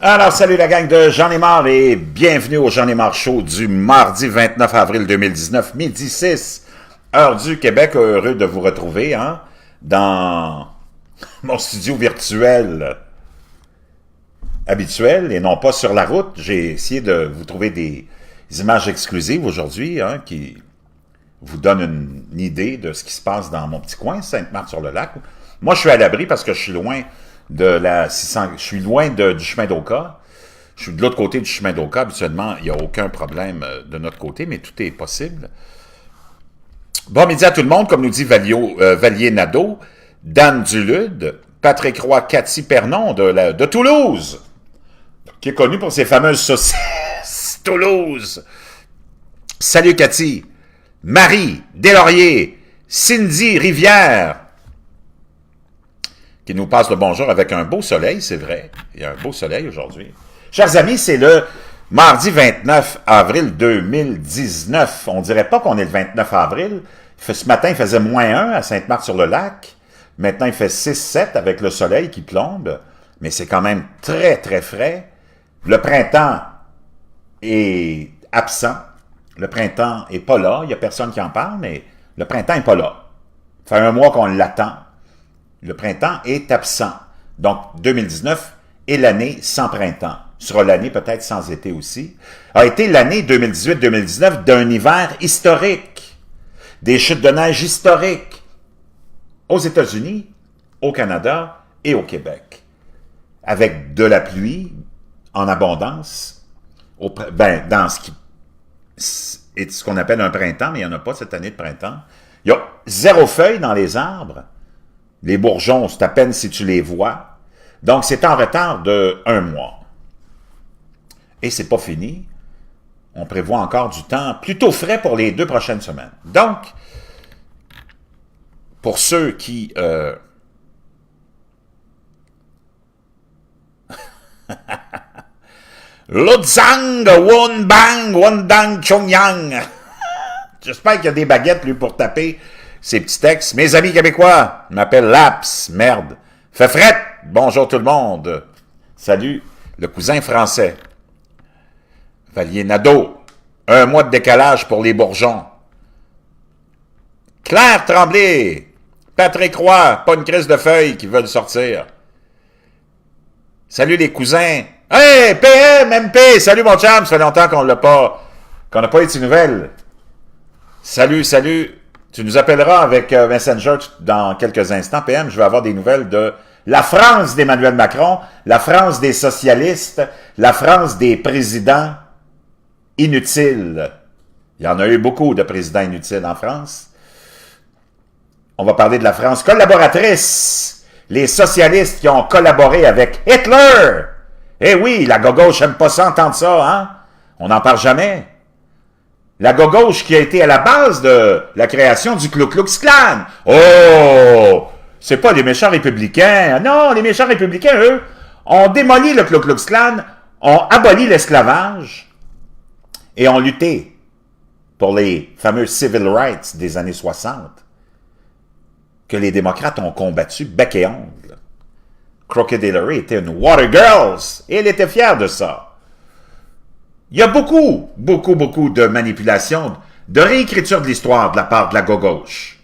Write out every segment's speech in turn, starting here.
Alors, salut la gang de J'en ai marre et bienvenue au J'en ai marre show du mardi 29 avril 2019, midi 6, heure du Québec. Heureux de vous retrouver dans mon studio virtuel habituel et non pas sur la route. J'ai essayé de vous trouver des images exclusives aujourd'hui qui vous donnent une idée de ce qui se passe dans mon petit coin, Sainte-Marthe-sur-le-Lac. Moi, je suis à l'abri parce que je suis loin de la 600, je suis loin du chemin d'Oka. Je suis de l'autre côté du chemin d'Oka. Habituellement, il n'y a aucun problème de notre côté, mais tout est possible. Bon midi à tout le monde, comme nous dit Valier Nadeau, Dan Dulude, Patrick Roy, Cathy Pernon de Toulouse, qui est connu pour ses fameuses saucisses Toulouse. Salut Cathy. Marie Deslauriers, Cindy Rivière, qui nous passe le bonjour avec un beau soleil, c'est vrai. Il y a un beau soleil aujourd'hui. Chers amis, c'est le mardi 29 avril 2019. On dirait pas qu'on est le 29 avril. Ce matin, il faisait -1 à Sainte-Marthe-sur-le-Lac. Maintenant, il fait 6-7 avec le soleil qui plombe. Mais c'est quand même très, très frais. Le printemps est absent. Le printemps est pas là. Il y a personne qui en parle, mais le printemps est pas là. Ça fait un mois qu'on l'attend. Le printemps est absent. Donc, 2019 est l'année sans printemps. Sera l'année peut-être sans été aussi. A été l'année 2018-2019 d'un hiver historique. Des chutes de neige historiques. Aux États-Unis, au Canada et au Québec. Avec de la pluie en abondance. Dans ce qui est ce qu'on appelle un printemps, mais il n'y en a pas cette année de printemps. Il y a 0 feuilles dans les arbres. Les bourgeons, c'est à peine si tu les vois. Donc, c'est en retard de 1 mois. Et c'est pas fini. On prévoit encore du temps plutôt frais pour les 2 prochaines semaines. Donc, pour ceux qui... Lutzang, Wonbang, Wondang, Chongyang. J'espère qu'il y a des baguettes, lui, pour taper ces petits textes. Mes amis québécois, je m'appelle Laps, merde. Fait fret, bonjour tout le monde. Salut, le cousin français. Valier Nadeau, 1 mois de décalage pour les bourgeons. Claire Tremblay, Patrick Roy, pas une crise de feuilles qui veulent sortir. Salut les cousins. Hey, PM, MP, salut mon chum, ça fait longtemps qu'on n'a pas eu de ces nouvelles. Salut. Tu nous appelleras avec Messenger dans quelques instants. PM, je vais avoir des nouvelles de la France d'Emmanuel Macron, la France des socialistes, la France des présidents inutiles. Il y en a eu beaucoup de présidents inutiles en France. On va parler de la France collaboratrice. Les socialistes qui ont collaboré avec Hitler. Eh oui, la gauche n'aime pas ça, entendre ça, hein? On n'en parle jamais. La gauche qui a été à la base de la création du Ku Klux Klan. Oh! C'est pas les méchants républicains. Non, les méchants républicains, eux, ont démoli le Ku Klux Klan, ont aboli l'esclavage et ont lutté pour les fameux civil rights des années 60 que les démocrates ont combattu bec et ongle. Crooked Hillary était une Water Girls et elle était fière de ça. Il y a beaucoup de manipulations, de réécriture de l'histoire de la part de la gauche.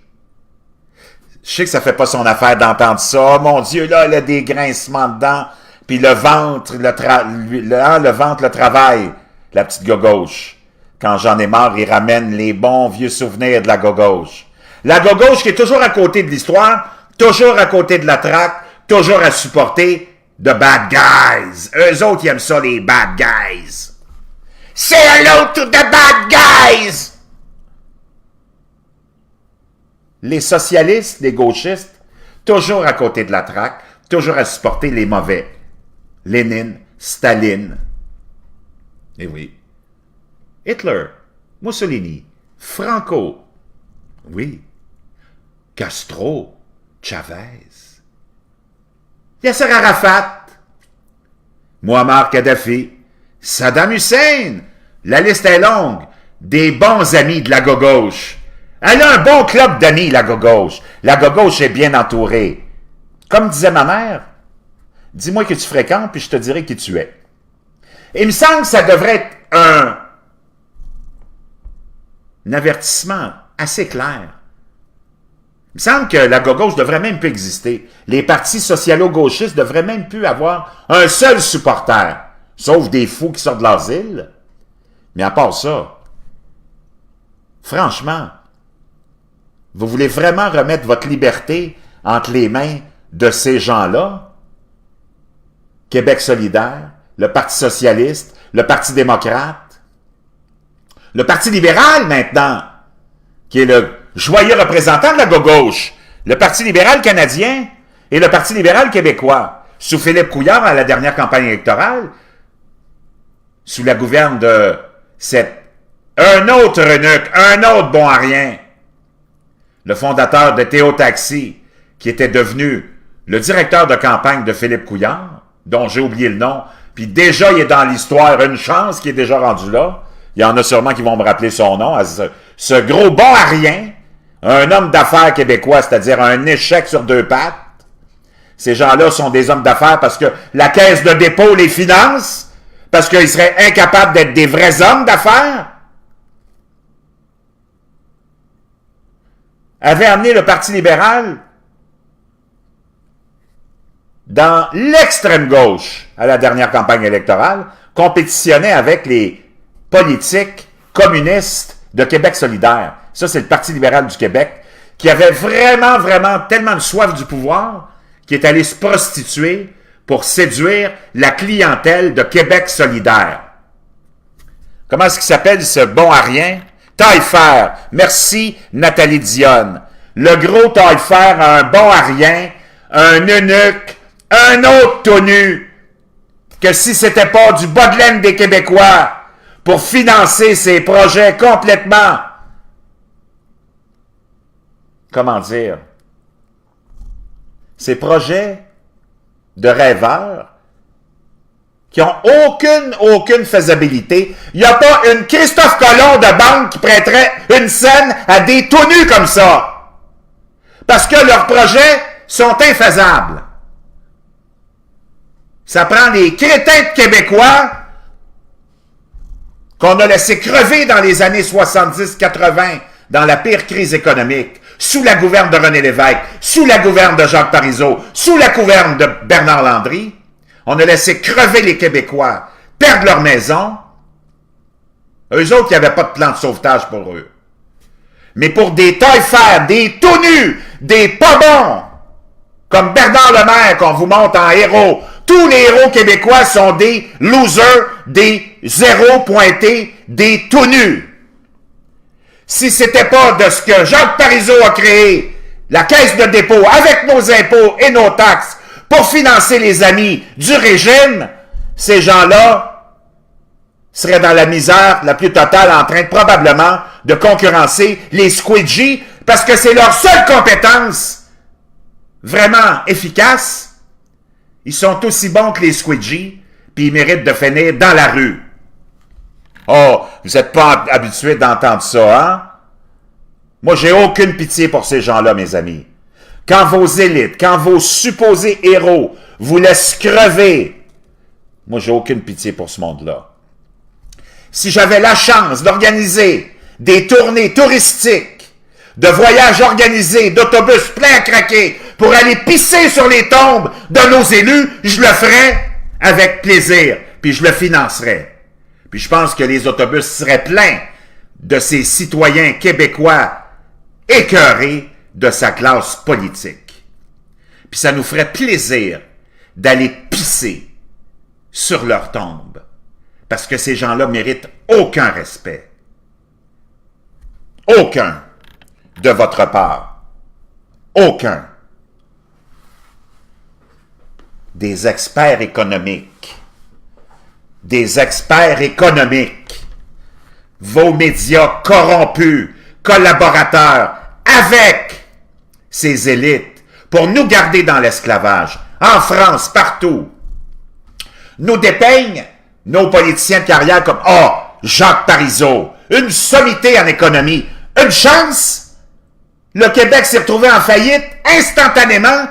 Je sais que ça fait pas son affaire d'entendre ça. Mon Dieu, là, elle a des grincements dedans. Puis le ventre, le travail, la petite gauche. Quand j'en ai marre, il ramène les bons vieux souvenirs de la gauche. La gauche qui est toujours à côté de l'histoire, toujours à côté de la traque, toujours à supporter de bad guys. Eux autres, ils aiment ça, les bad guys. Say hello to the bad guys! Les socialistes, les gauchistes, toujours à côté de la traque, toujours à supporter les mauvais. Lénine, Staline. Eh oui. Hitler, Mussolini, Franco. Oui. Castro, Chavez. Yasser Arafat. Muammar Kadhafi. Saddam Hussein, la liste est longue, des bons amis de la gauche. Elle a un bon club d'amis, la gauche. La gauche est bien entourée. Comme disait ma mère, dis-moi que tu fréquentes, puis je te dirai qui tu es. Il me semble que ça devrait être un avertissement assez clair. Il me semble que la gauche devrait même plus exister. Les partis socialo-gauchistes devraient même plus avoir un seul supporter, sauf des fous qui sortent de l'asile. Mais à part ça, franchement, vous voulez vraiment remettre votre liberté entre les mains de ces gens-là? Québec solidaire, le Parti socialiste, le Parti démocrate, le Parti libéral maintenant, qui est le joyeux représentant de la gauche, le Parti libéral canadien et le Parti libéral québécois, sous Philippe Couillard à la dernière campagne électorale, sous la gouverne de un autre eunuque, un autre bon à rien, le fondateur de Théo Taxi, qui était devenu le directeur de campagne de Philippe Couillard, dont j'ai oublié le nom, puis déjà il est dans l'histoire, une chance qu'il est déjà rendu là. Il y en a sûrement qui vont me rappeler son nom, à ce gros bon à rien, un homme d'affaires québécois, c'est-à-dire un échec sur deux pattes. Ces gens-là sont des hommes d'affaires parce que la caisse de dépôt les finance, parce qu'ils seraient incapables d'être des vrais hommes d'affaires. Avait amené le Parti libéral dans l'extrême gauche à la dernière campagne électorale, compétitionnait avec les politiques communistes de Québec solidaire. Ça, c'est le Parti libéral du Québec, qui avait vraiment, vraiment tellement de soif du pouvoir, qui est allé se prostituer pour séduire la clientèle de Québec solidaire. Comment est-ce qu'il s'appelle ce bon à rien? Taillefer. Merci, Nathalie Dionne. Le gros Taillefer a un bon à rien, un eunuque, un autre tout nu, que si c'était pas du bas de laine des Québécois pour financer ces projets complètement, comment dire, ces projets de rêveurs qui n'ont aucune faisabilité. Il n'y a pas une Christophe Colomb de banque qui prêterait une scène à des tout nus comme ça. Parce que leurs projets sont infaisables. Ça prend des crétins de Québécois qu'on a laissé crever dans les années 70-80, dans la pire crise économique, sous la gouverne de René Lévesque, sous la gouverne de Jacques Parizeau, sous la gouverne de Bernard Landry. On a laissé crever les Québécois, perdre leur maison. Eux autres, il n'y avait pas de plan de sauvetage pour eux. Mais pour des taille-fer, des tout nus, des pas bons, comme Bernard Lemaire qu'on vous montre en héros, tous les héros québécois sont des losers, des zéros pointés, des tout nus. Si c'était pas de ce que Jacques Parizeau a créé, la caisse de dépôt, avec nos impôts et nos taxes, pour financer les amis du régime, ces gens-là seraient dans la misère la plus totale, en train de probablement de concurrencer les squidgy, parce que c'est leur seule compétence vraiment efficace. Ils sont aussi bons que les squidgy, puis ils méritent de finir dans la rue. Oh, vous n'êtes pas habitués d'entendre ça, hein? Moi, j'ai aucune pitié pour ces gens-là, mes amis. Quand vos élites, quand vos supposés héros vous laissent crever, moi, j'ai aucune pitié pour ce monde-là. Si j'avais la chance d'organiser des tournées touristiques, de voyages organisés, d'autobus pleins à craquer, pour aller pisser sur les tombes de nos élus, je le ferais avec plaisir, puis je le financerais. Puis je pense que les autobus seraient pleins de ces citoyens québécois écœurés de sa classe politique. Puis ça nous ferait plaisir d'aller pisser sur leur tombe, parce que ces gens-là méritent aucun respect. Aucun de votre part. Aucun. Des experts économiques. Des experts économiques. Vos médias corrompus, collaborateurs, avec ces élites, pour nous garder dans l'esclavage, en France, partout, nous dépeignent nos politiciens de carrière comme « Oh, Jacques Parizeau, une sommité en économie, une chance! » Le Québec s'est retrouvé en faillite instantanément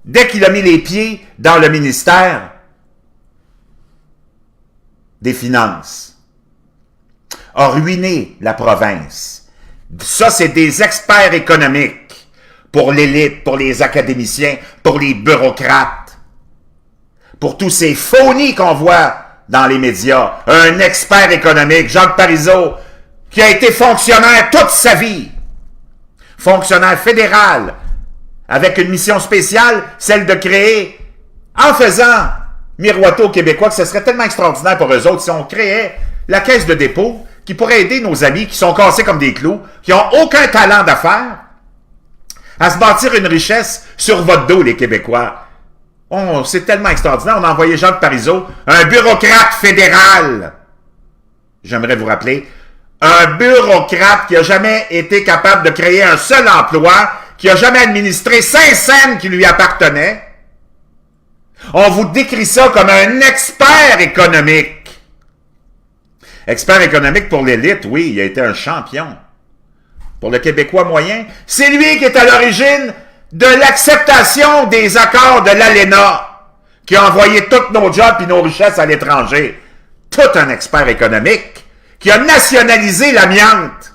dès qu'il a mis les pieds dans le ministère des finances, a ruiné la province. Ça, c'est des experts économiques pour l'élite, pour les académiciens, pour les bureaucrates, pour tous ces phonies qu'on voit dans les médias. Un expert économique, Jacques Parizeau, qui a été fonctionnaire toute sa vie, fonctionnaire fédéral, avec une mission spéciale, celle de créer, en faisant miroiter aux Québécois que ce serait tellement extraordinaire pour eux autres si on créait la caisse de dépôt qui pourrait aider nos amis qui sont cassés comme des clous, qui n'ont aucun talent d'affaires, à se bâtir une richesse sur votre dos, les Québécois. Oh, c'est tellement extraordinaire. On a envoyé Jacques Parizeau, un bureaucrate fédéral. J'aimerais vous rappeler, un bureaucrate qui n'a jamais été capable de créer un seul emploi, qui n'a jamais administré 5 cents qui lui appartenaient. On vous décrit ça comme un expert économique. Expert économique pour l'élite, oui, il a été un champion. Pour le Québécois moyen, c'est lui qui est à l'origine de l'acceptation des accords de l'ALENA, qui a envoyé tous nos jobs et nos richesses à l'étranger. Tout un expert économique qui a nationalisé l'amiante.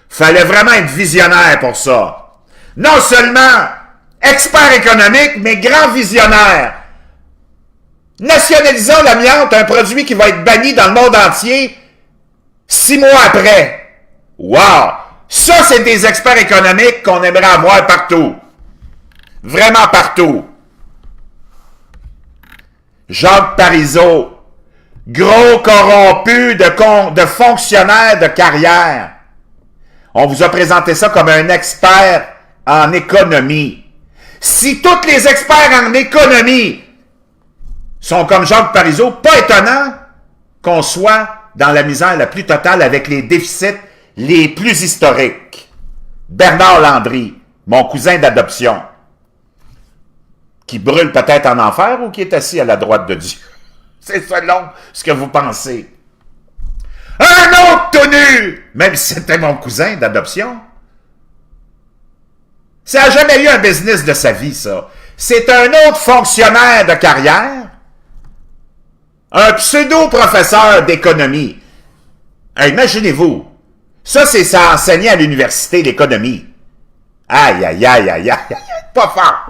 Fallait vraiment être visionnaire pour ça. Non seulement expert économique, mais grand visionnaire. Nationalisons l'amiante, un produit qui va être banni dans le monde entier 6 mois après. Wow! Ça, c'est des experts économiques qu'on aimerait avoir partout. Vraiment partout. Jacques Parizeau, gros corrompu de fonctionnaire de carrière. On vous a présenté ça comme un expert en économie. Si tous les experts en économie sont comme Jacques Parizeau, pas étonnant qu'on soit dans la misère la plus totale avec les déficits les plus historiques. Bernard Landry, mon cousin d'adoption, qui brûle peut-être en enfer ou qui est assis à la droite de Dieu. C'est selon ce que vous pensez. Un autre tout nu, même si c'était mon cousin d'adoption. Ça n'a jamais eu un business de sa vie, ça. C'est un autre fonctionnaire de carrière, un pseudo-professeur d'économie. Imaginez-vous, ça, c'est ça enseigner à l'université l'économie. Aïe, aïe, aïe, aïe, aïe, pas fort.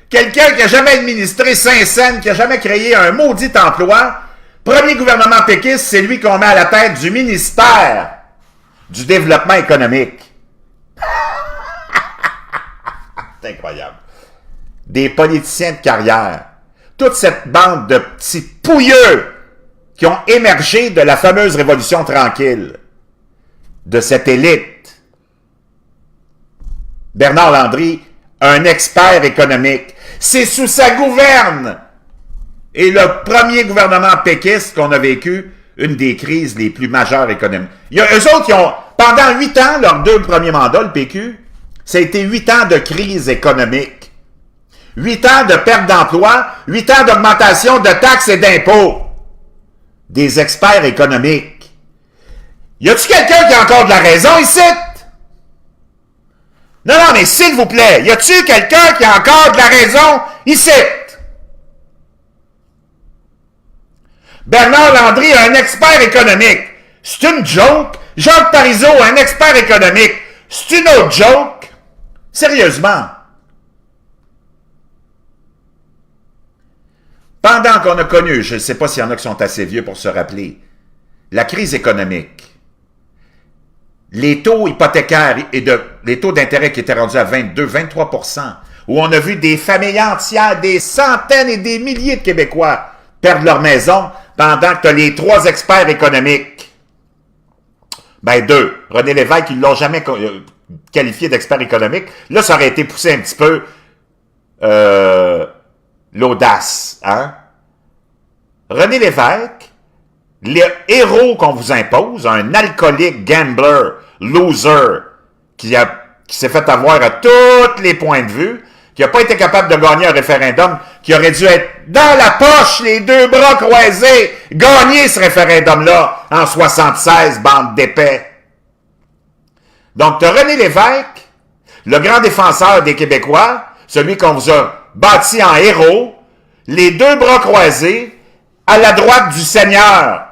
Quelqu'un qui n'a jamais administré 5 cents, qui n'a jamais créé un maudit emploi, premier gouvernement péquiste, c'est lui qu'on met à la tête du ministère du développement économique. C'est incroyable. Des politiciens de carrière. Toute cette bande de petits pouilleux qui ont émergé de la fameuse Révolution tranquille, de cette élite. Bernard Landry, un expert économique. C'est sous sa gouverne et le premier gouvernement péquiste qu'on a vécu une des crises les plus majeures économiques. Il y a eux autres qui ont, pendant 8 ans, leurs 2 premiers mandats, le PQ, ça a été 8 ans de crise économique. 8 ans de perte d'emploi, 8 ans d'augmentation de taxes et d'impôts. Des experts économiques. Y a-t-il quelqu'un qui a encore de la raison ici? Non, non, mais s'il vous plaît, y a-t-il quelqu'un qui a encore de la raison ici? Bernard Landry, un expert économique. C'est une joke. Jacques Parizeau, un expert économique. C'est une autre joke. Sérieusement. Pendant qu'on a connu, je ne sais pas s'il y en a qui sont assez vieux pour se rappeler, la crise économique, les taux hypothécaires et les taux d'intérêt qui étaient rendus à 22-23%, où on a vu des familles entières, des centaines et des milliers de Québécois perdre leur maison, pendant que tu as les 3 experts économiques. Ben 2. René Lévesque, ils ne l'ont jamais qualifié d'expert économique. Là, ça aurait été poussé un petit peu l'audace, hein? René Lévesque, le héros qu'on vous impose, un alcoolique, gambler, loser, qui s'est fait avoir à tous les points de vue, qui n'a pas été capable de gagner un référendum, qui aurait dû être dans la poche, les 2 bras croisés, gagner ce référendum-là en 76, bande d'épais. Donc, tu as René Lévesque, le grand défenseur des Québécois, celui qu'on vous a bâti en héros, les 2 bras croisés, à la droite du Seigneur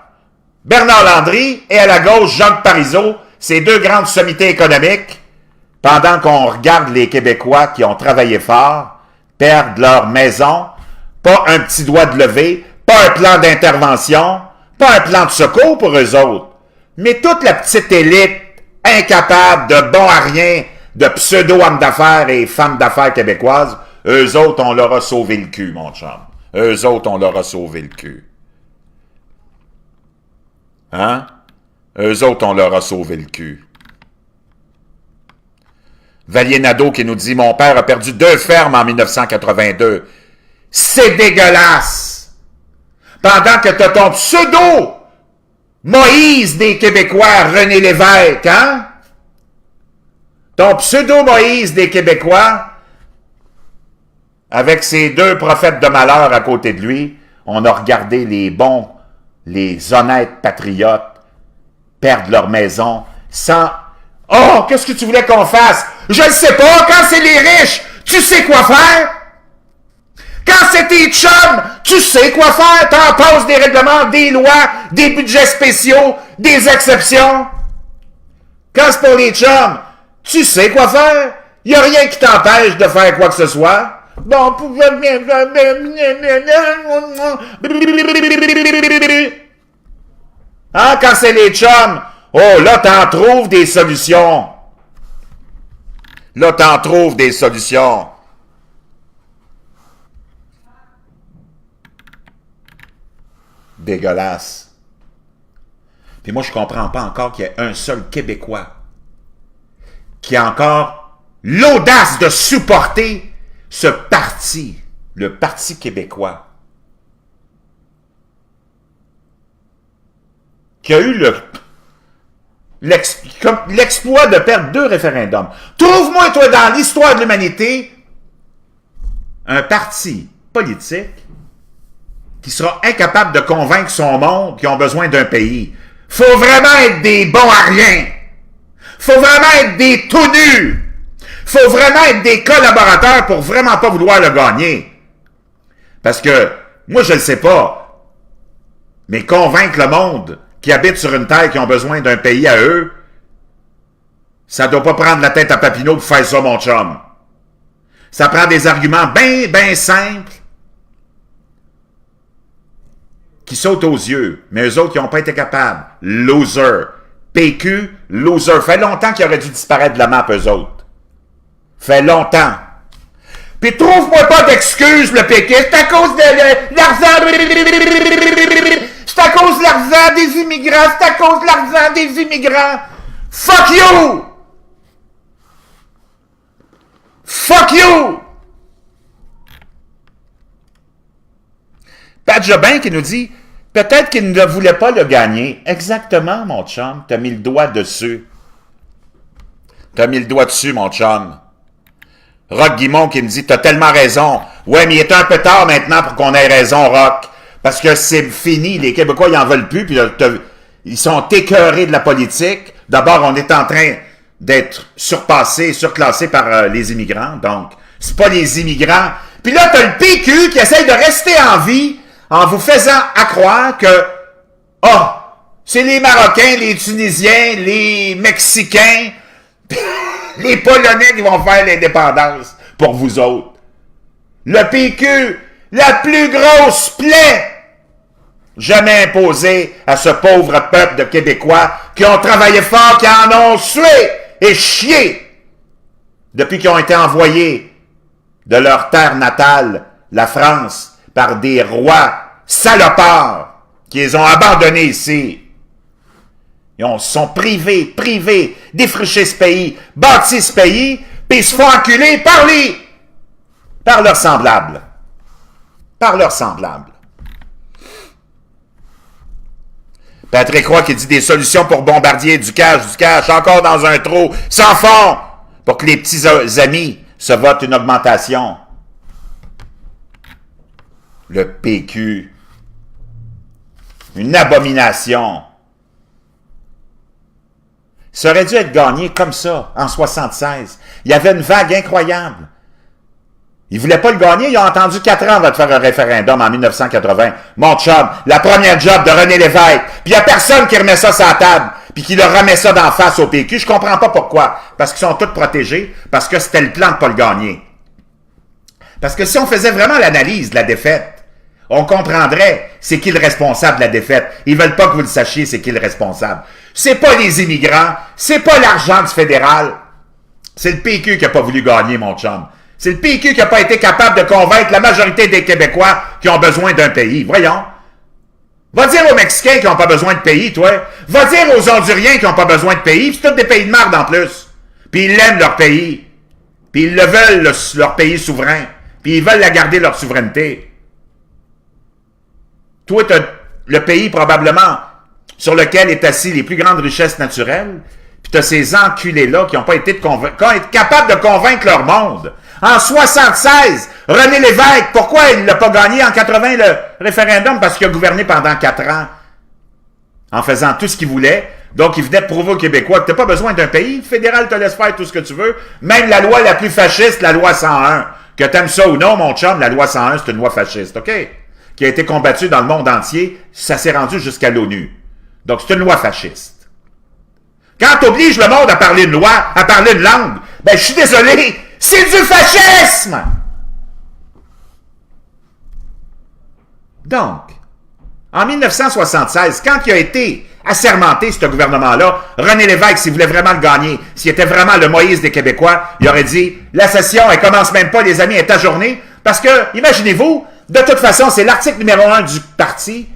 Bernard Landry et à la gauche Jacques Parizeau, ces deux grandes sommités économiques, pendant qu'on regarde les Québécois qui ont travaillé fort, perdre leur maison, pas un petit doigt de lever, pas un plan d'intervention, pas un plan de secours pour eux autres, mais toute la petite élite incapable de bon à rien, de pseudo-hommes d'affaires et femmes d'affaires québécoises, eux autres, on leur a sauvé le cul, mon chum. Eux autres, on leur a sauvé le cul. Hein? Eux autres, on leur a sauvé le cul. Valier-Nadeau qui nous dit « Mon père a perdu 2 fermes en 1982. » C'est dégueulasse! Pendant que t'as ton pseudo Moïse des Québécois, René Lévesque, hein? Ton pseudo Moïse des Québécois, avec ses 2 prophètes de malheur à côté de lui, on a regardé les bons, les honnêtes patriotes perdre leur maison sans... Oh, qu'est-ce que tu voulais qu'on fasse? Je ne sais pas, quand c'est les riches, tu sais quoi faire? Quand c'est tes chums, tu sais quoi faire? T'en passes des règlements, des lois, des budgets spéciaux, des exceptions. Quand c'est pour les chums, tu sais quoi faire? Il n'y a rien qui t'empêche de faire quoi que ce soit. Bon, hein, quand c'est les chums, oh, là, t'en trouves des solutions. Là, t'en trouves des solutions. Dégueulasse. Puis moi, je comprends pas encore qu'il y ait un seul Québécois qui a encore l'audace de supporter ce parti, le Parti québécois, qui a eu l'exploit de perdre 2 référendums. Trouve-moi, toi, dans l'histoire de l'humanité, un parti politique qui sera incapable de convaincre son monde qu'ils ont besoin d'un pays. Faut vraiment être des bons à rien. Faut vraiment être des tout nus. Faut vraiment être des collaborateurs pour vraiment pas vouloir le gagner. Parce que, moi, je le sais pas, mais convaincre le monde qui habite sur une terre qui ont besoin d'un pays à eux, ça doit pas prendre la tête à Papineau pour faire ça, mon chum. Ça prend des arguments bien simples qui sautent aux yeux, mais eux autres qui n'ont pas été capables. Loser. PQ, loser. Fait longtemps qu'ils auraient dû disparaître de la map, eux autres. Fait longtemps. Puis trouve-moi pas d'excuses, le PQ. C'est à cause de l'argent. C'est à cause de l'argent des immigrants. C'est à cause de l'argent des immigrants. Fuck you! Fuck you! Pat Jobin qui nous dit « Peut-être qu'il ne voulait pas le gagner. » Exactement, mon chum. T'as mis le doigt dessus. T'as mis le doigt dessus, mon chum. Rock Guimond qui me dit « T'as tellement raison. Ouais, mais il est un peu tard maintenant pour qu'on ait raison, Rock. Parce que c'est fini. Les Québécois, ils en veulent plus. Puis ils sont écœurés de la politique. D'abord, on est en train d'être surclassé par les immigrants. Donc, c'est pas les immigrants. Puis là, t'as le PQ qui essaye de rester en vie en vous faisant accroire que, c'est les Marocains, les Tunisiens, les Mexicains, les Polonais qui vont faire l'indépendance pour vous autres. Le PQ, la plus grosse plaie jamais imposée à ce pauvre peuple de Québécois qui ont travaillé fort, qui en ont sué et chié depuis qu'ils ont été envoyés de leur terre natale, la France, par des rois salopards qui les ont abandonnés ici. Ils se sont privés, défrichés ce pays, bâtis ce pays, puis ils se font enculer par leurs semblables. Par leurs semblables. Patrick Roy qui dit des solutions pour Bombardier, du cash, encore dans un trou, sans fond, pour que les petits amis se votent une augmentation. Le PQ. Une abomination. Ça aurait dû être gagné comme ça, en 76. Il y avait une vague incroyable. Ils voulaient pas le gagner, ils ont attendu 4 ans avant de faire un référendum en 1980. Mon chum, la première job de René Lévesque. Puis il y a personne qui remet ça sur la table, puis qui leur remet ça d'en face au PQ. Je comprends pas pourquoi. Parce qu'ils sont tous protégés, parce que c'était le plan de pas le gagner. Parce que si on faisait vraiment l'analyse de la défaite, on comprendrait c'est qui le responsable de la défaite. Ils veulent pas que vous le sachiez, c'est qui le responsable. C'est pas les immigrants, c'est pas l'argent du fédéral. C'est le PQ qui a pas voulu gagner, mon chum. C'est le PQ qui n'a pas été capable de convaincre la majorité des Québécois qui ont besoin d'un pays. Voyons. Va dire aux Mexicains qui n'ont pas besoin de pays, toi. Va dire aux Honduriens qui n'ont pas besoin de pays. C'est tous des pays de marde en plus. Puis ils l'aiment leur pays. Puis ils le veulent, leur pays souverain. Puis ils veulent la garder leur souveraineté. Toi, tu as le pays probablement sur lequel est assis les plus grandes richesses naturelles. Puis tu as ces enculés-là qui n'ont pas été capables de convaincre leur monde. En 76, René Lévesque, pourquoi il ne l'a pas gagné en 80 le référendum? Parce qu'il a gouverné pendant 4 ans en faisant tout ce qu'il voulait. Donc, il venait de prouver aux Québécois que tu n'as pas besoin d'un pays. Le fédéral te laisse faire tout ce que tu veux. Même la loi la plus fasciste, la loi 101. Que tu aimes ça ou non, mon chum, la loi 101, c'est une loi fasciste, OK? Qui a été combattue dans le monde entier. Ça s'est rendu jusqu'à l'ONU. Donc, c'est une loi fasciste. Quand tu obliges le monde à parler une loi, à parler une langue, ben, je suis désolé, c'est du fascisme! Donc, en 1976, quand il a été assermenté, ce gouvernement-là, René Lévesque, s'il voulait vraiment le gagner, s'il était vraiment le Moïse des Québécois, il aurait dit, la session, elle commence même pas, les amis, elle est ajournée, parce que, imaginez-vous, de toute façon, c'est l'article numéro 1 du parti,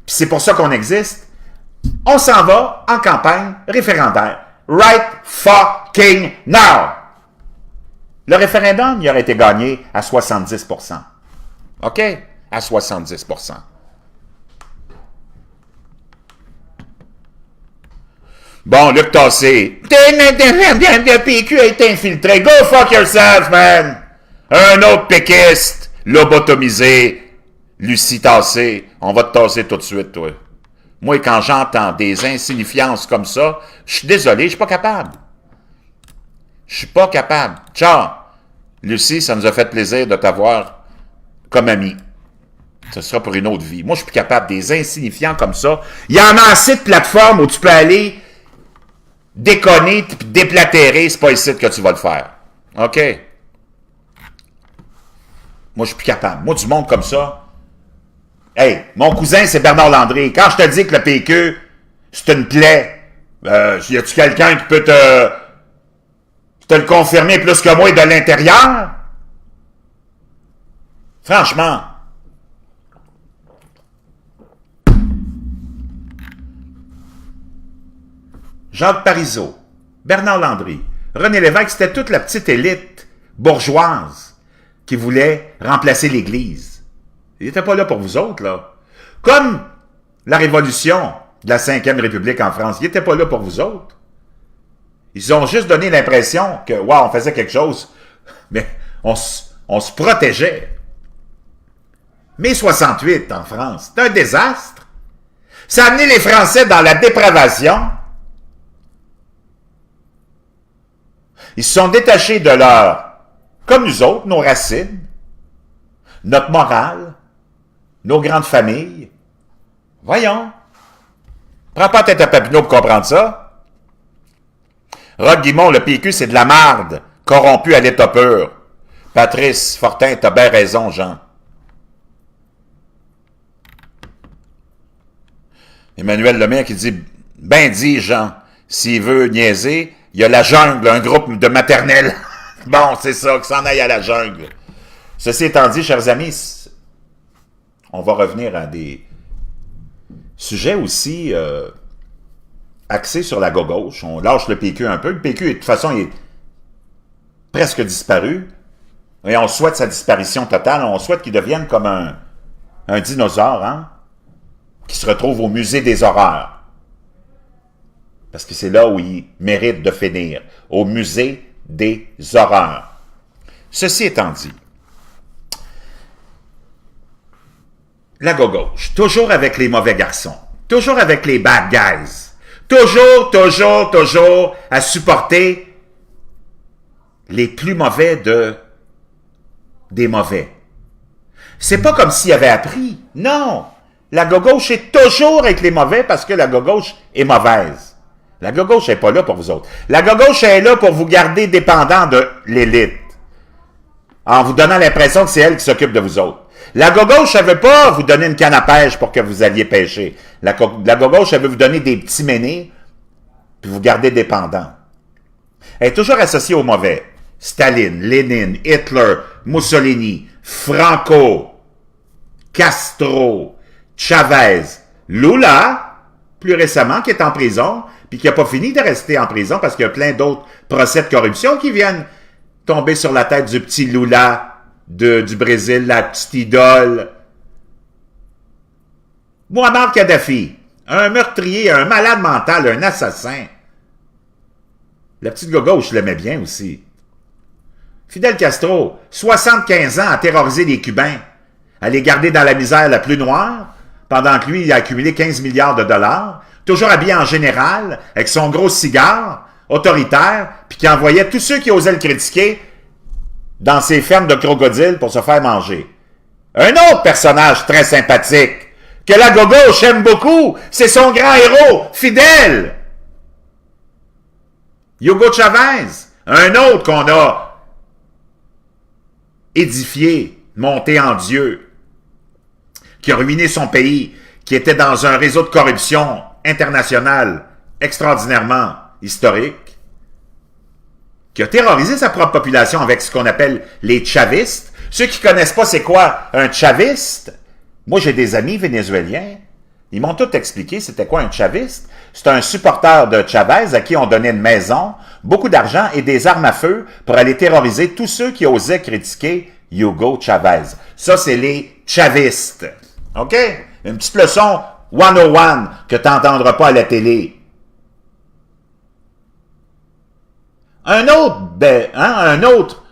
puis c'est pour ça qu'on existe, on s'en va en campagne référendaire. Right fucking now! Le référendum, il aurait été gagné à 70%. OK? À 70%. Bon, Luc Tassé. Le PQ a été infiltré. Go fuck yourself, man! Un autre péquiste, lobotomisé, Lucie Tassé. On va te tasser tout de suite, toi. Moi, quand j'entends des insignifiances comme ça, je suis désolé, je suis pas capable. Je suis pas capable. Ciao! Lucie, ça nous a fait plaisir de t'avoir comme ami. Ce sera pour une autre vie. Moi, je suis plus capable des insignifiants comme ça. Il y en a assez de plateformes où tu peux aller déconner et déplatérer. C'est pas ici que tu vas le faire. OK? Moi, je suis plus capable. Moi, du monde comme ça. Hey, mon cousin, c'est Bernard Landry. Quand je te dis que le PQ, c'est une plaie, y a-tu quelqu'un qui peut te le confirmer plus que moi de l'intérieur? Franchement. Jacques Parizeau, Bernard Landry, René Lévesque, c'était toute la petite élite bourgeoise qui voulait remplacer l'Église. Il n'était pas là pour vous autres, là. Comme la révolution de la 5e République en France, il n'était pas là pour vous autres. Ils ont juste donné l'impression que, wow, on faisait quelque chose, mais on se protégeait. Mai 68 en France, c'est un désastre. Ça a amené les Français dans la dépravation. Ils se sont détachés de leur, comme nous autres, nos racines, notre morale, nos grandes familles. Voyons. Prends pas tête à Papineau pour comprendre ça. Rod Guimond, le PQ, c'est de la marde, corrompu à l'état pur. Patrice Fortin, t'as bien raison, Jean. Emmanuel Lemire qui dit, ben dit, Jean, s'il veut niaiser, il y a la jungle, un groupe de maternelle. Bon, c'est ça, que s'en aille à la jungle. Ceci étant dit, chers amis, on va revenir à des sujets aussi axés sur la gauche. On lâche le PQ un peu. Le PQ, de toute façon, il est presque disparu. Et on souhaite sa disparition totale. On souhaite qu'il devienne comme un dinosaure, hein, qui se retrouve au musée des horreurs. Parce que c'est là où il mérite de finir. Au musée des horreurs. Ceci étant dit, la gauche, toujours avec les mauvais garçons, toujours avec les bad guys, toujours à supporter les plus mauvais de des mauvais. C'est pas comme s'il avait appris. Non! La gauche est toujours avec les mauvais parce que la gauche est mauvaise. La gauche n'est pas là pour vous autres. La gauche est là pour vous garder dépendant de l'élite. En vous donnant l'impression que c'est elle qui s'occupe de vous autres. La gauche, elle veut pas vous donner une canne à pêche pour que vous alliez pêcher. La gauche, elle veut vous donner des petits menhirs puis vous garder dépendant. Elle est toujours associée aux mauvais. Staline, Lénine, Hitler, Mussolini, Franco, Castro, Chavez, Lula, plus récemment, qui est en prison, puis qui n'a pas fini de rester en prison parce qu'il y a plein d'autres procès de corruption qui viennent tomber sur la tête du petit Lula du Brésil, la petite idole. Muammar Kadhafi, un meurtrier, un malade mental, un assassin. La petite gauche l'aimait bien aussi. Fidel Castro, 75 ans à terroriser les Cubains, à les garder dans la misère la plus noire, pendant que lui, il a accumulé 15 milliards de dollars, toujours habillé en général, avec son gros cigare, autoritaire, puis qui envoyait tous ceux qui osaient le critiquer dans ses fermes de crocodiles pour se faire manger. Un autre personnage très sympathique, que la gauche aime beaucoup, c'est son grand héros, Fidel. Hugo Chavez, un autre qu'on a édifié, monté en Dieu, qui a ruiné son pays, qui était dans un réseau de corruption international extraordinairement historique, qui a terrorisé sa propre population avec ce qu'on appelle les chavistes. Ceux qui ne connaissent pas c'est quoi un chaviste, moi j'ai des amis vénézuéliens, ils m'ont tout expliqué c'était quoi un chaviste. C'est un supporter de Chavez à qui on donnait une maison, beaucoup d'argent et des armes à feu pour aller terroriser tous ceux qui osaient critiquer Hugo Chavez. Ça, c'est les chavistes. OK? Une petite leçon 101 que tu n'entendras pas à la télé. Un autre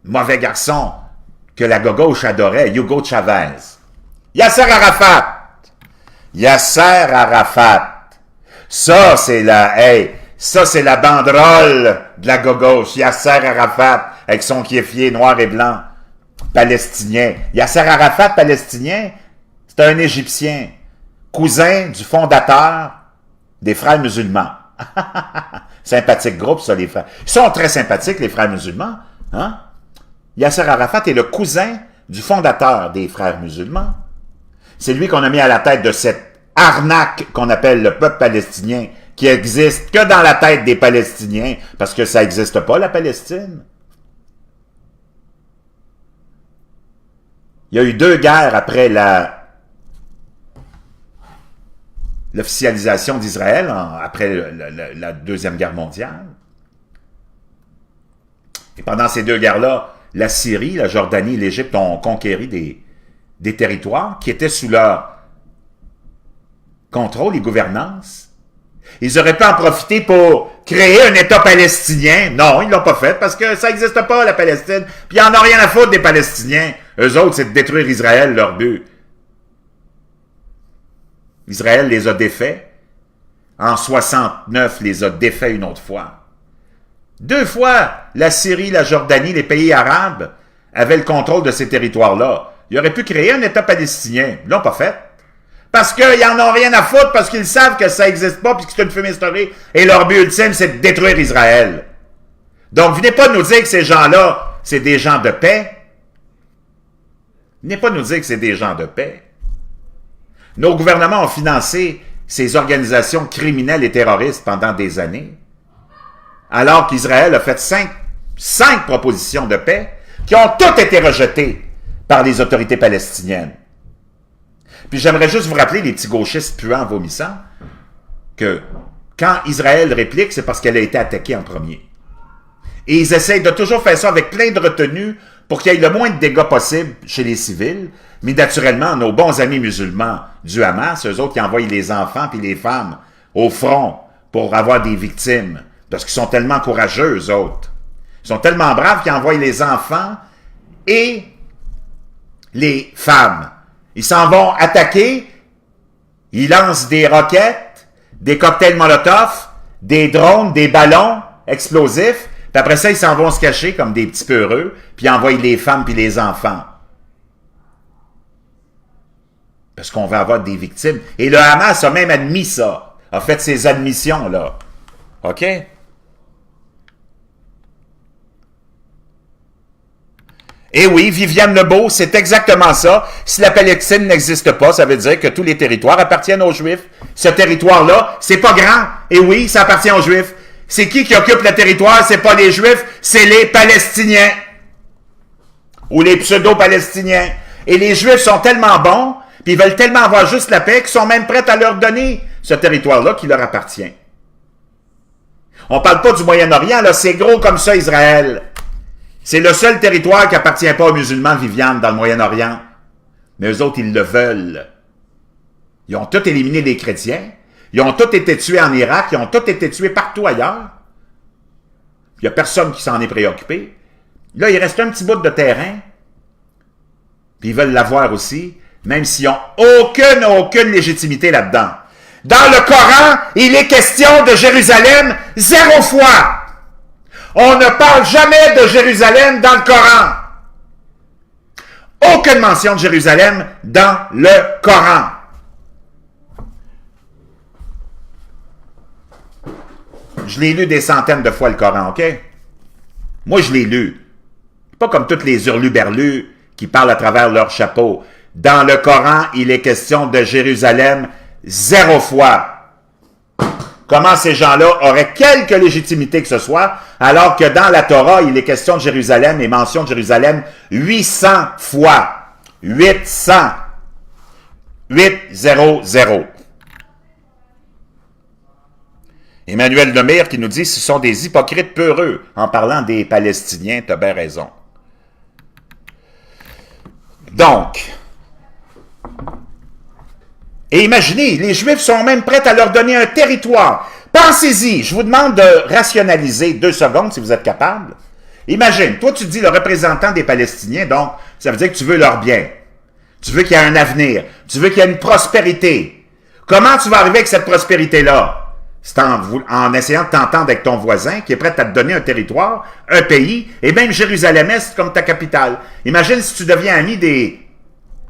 mauvais garçon que la gauche adorait, Hugo Chavez. Yasser Arafat. Yasser Arafat. Ça, c'est la banderole de la gauche. Yasser Arafat, avec son kieffier noir et blanc, palestinien. Yasser Arafat, palestinien, c'est un Égyptien, cousin du fondateur des Frères musulmans. Sympathique groupe, ça, les frères. Ils sont très sympathiques, les Frères musulmans. Hein? Yasser Arafat est le cousin du fondateur des Frères musulmans. C'est lui qu'on a mis à la tête de cette arnaque qu'on appelle le peuple palestinien, qui existe que dans la tête des Palestiniens, parce que ça n'existe pas, la Palestine. Il y a eu 2 guerres après l'officialisation d'Israël, après la Deuxième Guerre mondiale. Et pendant ces 2 guerres-là, la Syrie, la Jordanie et l'Égypte ont conquéri des territoires qui étaient sous leur contrôle et gouvernance. Ils auraient pu en profiter pour créer un État palestinien. Non, ils l'ont pas fait parce que ça n'existe pas, la Palestine. Puis ils n'en ont rien à foutre des Palestiniens. Eux autres, c'est de détruire Israël, leur but. Israël les a défaits. En 69, les a défaits une autre fois. 2 fois, la Syrie, la Jordanie, les pays arabes avaient le contrôle de ces territoires-là. Ils auraient pu créer un État palestinien. Ils l'ont pas fait. Parce qu'ils n'en ont rien à foutre, parce qu'ils savent que ça n'existe pas, puis que c'est une fumisterie, et leur but ultime, c'est de détruire Israël. Donc, venez pas nous dire que ces gens-là, c'est des gens de paix. Venez pas nous dire que c'est des gens de paix. Nos gouvernements ont financé ces organisations criminelles et terroristes pendant des années, alors qu'Israël a fait 5 propositions de paix qui ont toutes été rejetées par les autorités palestiniennes. Puis j'aimerais juste vous rappeler, les petits gauchistes puants vomissants, que quand Israël réplique, c'est parce qu'elle a été attaquée en premier. Et ils essayent de toujours faire ça avec plein de retenues pour qu'il y ait le moins de dégâts possible chez les civils. Mais naturellement, nos bons amis musulmans du Hamas, eux autres qui envoient les enfants puis les femmes au front pour avoir des victimes, parce qu'ils sont tellement courageux, eux autres. Ils sont tellement braves qu'ils envoient les enfants et les femmes. Ils s'en vont attaquer, ils lancent des roquettes, des cocktails Molotov, des drones, des ballons explosifs, Puis après ça, ils s'en vont se cacher comme des petits peureux, puis ils envoient les femmes puis les enfants. Parce qu'on va avoir des victimes. Et le Hamas a même admis ça. A fait ses admissions, là. OK? Et oui, Viviane Lebeau, c'est exactement ça. Si la Palestine n'existe pas, ça veut dire que tous les territoires appartiennent aux Juifs. Ce territoire-là, c'est pas grand. Et oui, ça appartient aux Juifs. C'est qui occupe le territoire? C'est pas les Juifs, c'est les Palestiniens. Ou les pseudo-Palestiniens. Et les Juifs sont tellement bons, puis ils veulent tellement avoir juste la paix, qu'ils sont même prêts à leur donner ce territoire-là qui leur appartient. On parle pas du Moyen-Orient, là, c'est gros comme ça, Israël. C'est le seul territoire qui appartient pas aux musulmans, Viviane, dans le Moyen-Orient. Mais eux autres, ils le veulent. Ils ont tous éliminé les chrétiens. Ils ont tous été tués en Irak. Ils ont tous été tués partout ailleurs. Il n'y a personne qui s'en est préoccupé. Là, il reste un petit bout de terrain. Puis ils veulent l'avoir aussi, même s'ils n'ont aucune légitimité là-dedans. Dans le Coran, il est question de Jérusalem 0 fois. On ne parle jamais de Jérusalem dans le Coran. Aucune mention de Jérusalem dans le Coran. Je l'ai lu des centaines de fois, le Coran, OK? Moi, je l'ai lu. Pas comme toutes les hurluberlus qui parlent à travers leur chapeau. Dans le Coran, il est question de Jérusalem 0 fois. Comment ces gens-là auraient quelque légitimité que ce soit, alors que dans la Torah, il est question de Jérusalem et mention de Jérusalem 800 fois. 800. 800. Emmanuel Lemire qui nous dit « Ce sont des hypocrites peureux » en parlant des Palestiniens, tu as bien raison. Donc, et imaginez, les Juifs sont même prêts à leur donner un territoire. Pensez-y, je vous demande de rationaliser 2 secondes si vous êtes capable. Imagine, toi tu dis le représentant des Palestiniens, donc ça veut dire que tu veux leur bien. Tu veux qu'il y ait un avenir. Tu veux qu'il y ait une prospérité. Comment tu vas arriver avec cette prospérité-là? C'est en essayant de t'entendre avec ton voisin qui est prêt à te donner un territoire, un pays, et même Jérusalem-Est comme ta capitale. Imagine si tu deviens ami des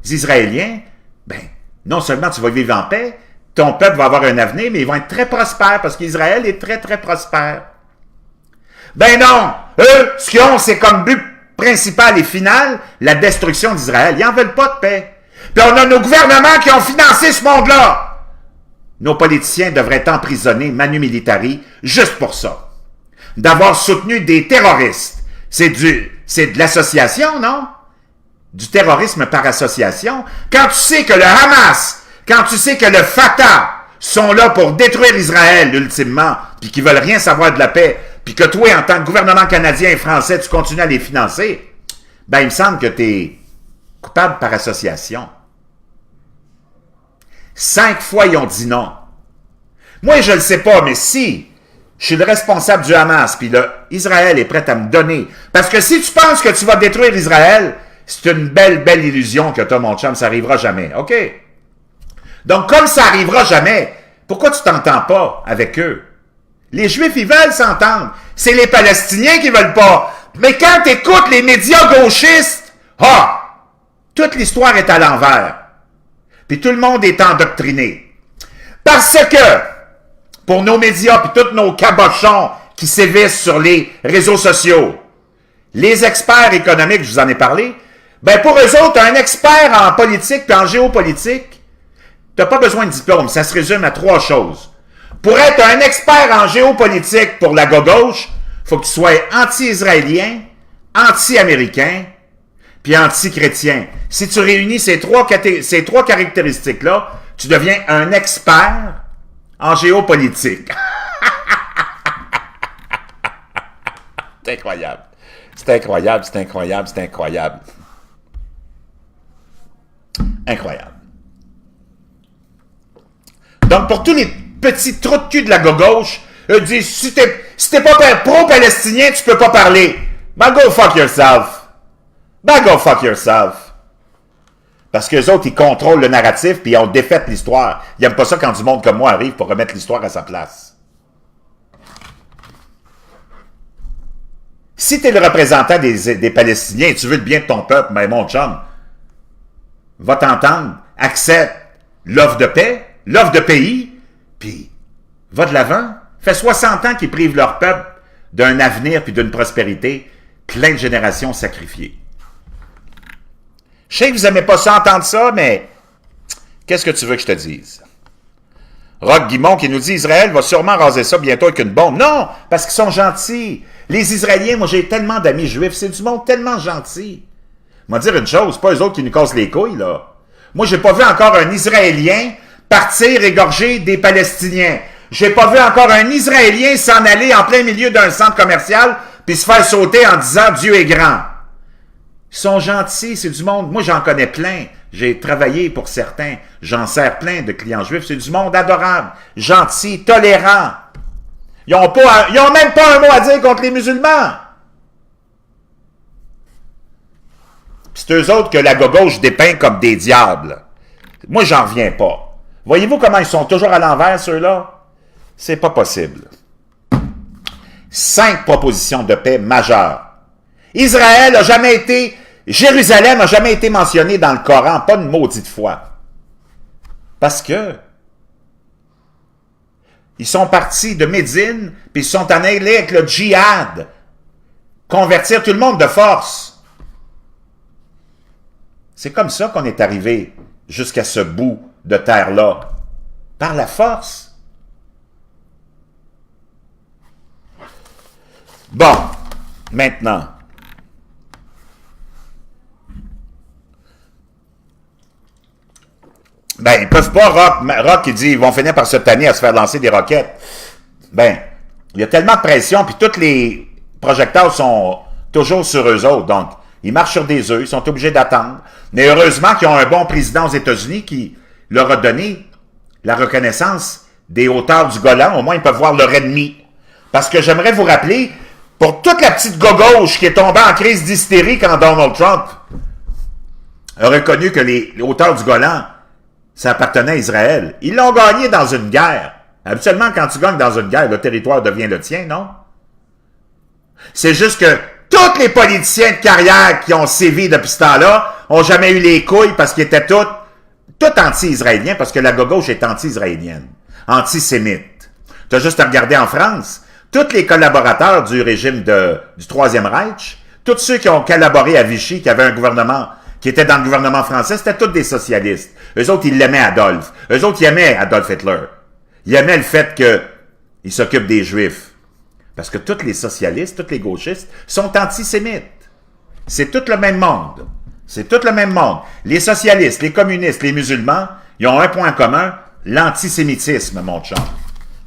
Israéliens, ben, non seulement tu vas vivre en paix, ton peuple va avoir un avenir, mais ils vont être très prospères parce qu'Israël est très, très prospère. Ben non! Eux, ce qu'ils ont, c'est comme but principal et final la destruction d'Israël. Ils n'en veulent pas de paix. Puis on a nos gouvernements qui ont financé ce monde-là. Nos politiciens devraient être emprisonnés, manu militari, juste pour ça. D'avoir soutenu des terroristes. C'est de l'association, non? Du terrorisme par association. Quand tu sais que le Hamas, quand tu sais que le Fatah sont là pour détruire Israël, ultimement, puis qu'ils veulent rien savoir de la paix, puis que toi, en tant que gouvernement canadien et français, tu continues à les financer, ben il me semble que tu es coupable par association. 5 fois, ils ont dit non. Moi, je ne le sais pas, mais si je suis le responsable du Hamas, puis Israël est prêt à me donner, parce que si tu penses que tu vas détruire Israël, c'est une belle illusion que tu as, mon chum, ça n'arrivera jamais, OK? Donc, comme ça n'arrivera jamais, pourquoi tu t'entends pas avec eux? Les Juifs, ils veulent s'entendre. C'est les Palestiniens qui veulent pas. Mais quand tu écoutes les médias gauchistes, toute l'histoire est à l'envers. Puis tout le monde est endoctriné. Parce que, pour nos médias, puis tous nos cabochons qui sévissent sur les réseaux sociaux, les experts économiques, je vous en ai parlé, ben pour eux autres, un expert en politique puis en géopolitique, t'as pas besoin de diplôme, ça se résume à 3 choses. Pour être un expert en géopolitique pour la gauche, il faut que tu sois anti-israélien, anti-américain, puis anti-chrétien. Si tu réunis ces trois caractéristiques-là, tu deviens un expert en géopolitique. C'est incroyable. C'est incroyable, c'est incroyable, c'est incroyable. Incroyable. Donc, pour tous les petits trous de cul de la gauche, eux disent, si t'es pas pro-palestinien, tu peux pas parler. Ben, go fuck yourself. Ben, go fuck yourself. Parce qu'eux autres, ils contrôlent le narratif, puis ils ont défait l'histoire. Ils n'aiment pas ça quand du monde comme moi arrive pour remettre l'histoire à sa place. Si tu es le représentant des Palestiniens et tu veux le bien de ton peuple, ben mon chum, va t'entendre, accepte l'offre de paix, l'offre de pays, puis va de l'avant. Fait 60 ans qu'ils privent leur peuple d'un avenir puis d'une prospérité, plein de générations sacrifiées. Je sais que vous n'aimez pas ça entendre ça, mais qu'est-ce que tu veux que je te dise? Roch Guimond qui nous dit « Israël va sûrement raser ça bientôt avec une bombe. » Non, parce qu'ils sont gentils. Les Israéliens, moi j'ai tellement d'amis juifs, c'est du monde tellement gentil. Moi dire une chose, c'est pas eux autres qui nous cassent les couilles, là. Moi j'ai pas vu encore un Israélien partir égorger des Palestiniens. J'ai pas vu encore un Israélien s'en aller en plein milieu d'un centre commercial puis se faire sauter en disant « Dieu est grand ». Ils sont gentils, c'est du monde. Moi, j'en connais plein. J'ai travaillé pour certains. J'en sers plein de clients juifs. C'est du monde adorable, gentil, tolérant. Ils ont même pas un mot à dire contre les musulmans. Puis c'est eux autres que la gauche dépeint comme des diables. Moi, j'en reviens pas. Voyez-vous comment ils sont toujours à l'envers, ceux-là? C'est pas possible. 5 propositions de paix majeures. Israël n'a jamais été... Jérusalem n'a jamais été mentionné dans le Coran, pas une maudite fois. Parce que ils sont partis de Médine, puis ils sont en allés avec le djihad. Convertir tout le monde de force. C'est comme ça qu'on est arrivé jusqu'à ce bout de terre-là. Par la force. Bon, maintenant... Ben, ils peuvent pas, Roch qui dit, ils vont finir par se tanner à se faire lancer des roquettes. Ben, il y a tellement de pression, puis tous les projecteurs sont toujours sur eux autres, donc ils marchent sur des œufs, ils sont obligés d'attendre. Mais heureusement qu'ils ont un bon président aux États-Unis qui leur a donné la reconnaissance des hauteurs du Golan, au moins ils peuvent voir leur ennemi. Parce que j'aimerais vous rappeler, pour toute la petite gauche qui est tombée en crise d'hystérie quand Donald Trump a reconnu que les hauteurs du Golan ça appartenait à Israël. Ils l'ont gagné dans une guerre. Habituellement, quand tu gagnes dans une guerre, le territoire devient le tien, non? C'est juste que tous les politiciens de carrière qui ont sévi depuis ce temps-là ont jamais eu les couilles parce qu'ils étaient tous anti-israéliens, parce que la gauche est anti-israélienne, antisémite. Tu as juste à regarder en France, tous les collaborateurs du régime du Troisième Reich, tous ceux qui ont collaboré à Vichy, qui avaient un gouvernement qui étaient dans le gouvernement français, c'était tous des socialistes. Eux autres, ils l'aimaient Adolphe. Eux autres, ils aimaient Adolf Hitler. Ils aimaient le fait qu'il s'occupe des Juifs. Parce que tous les socialistes, tous les gauchistes sont antisémites. C'est tout le même monde. C'est tout le même monde. Les socialistes, les communistes, les musulmans, ils ont un point commun, l'antisémitisme, mon chum.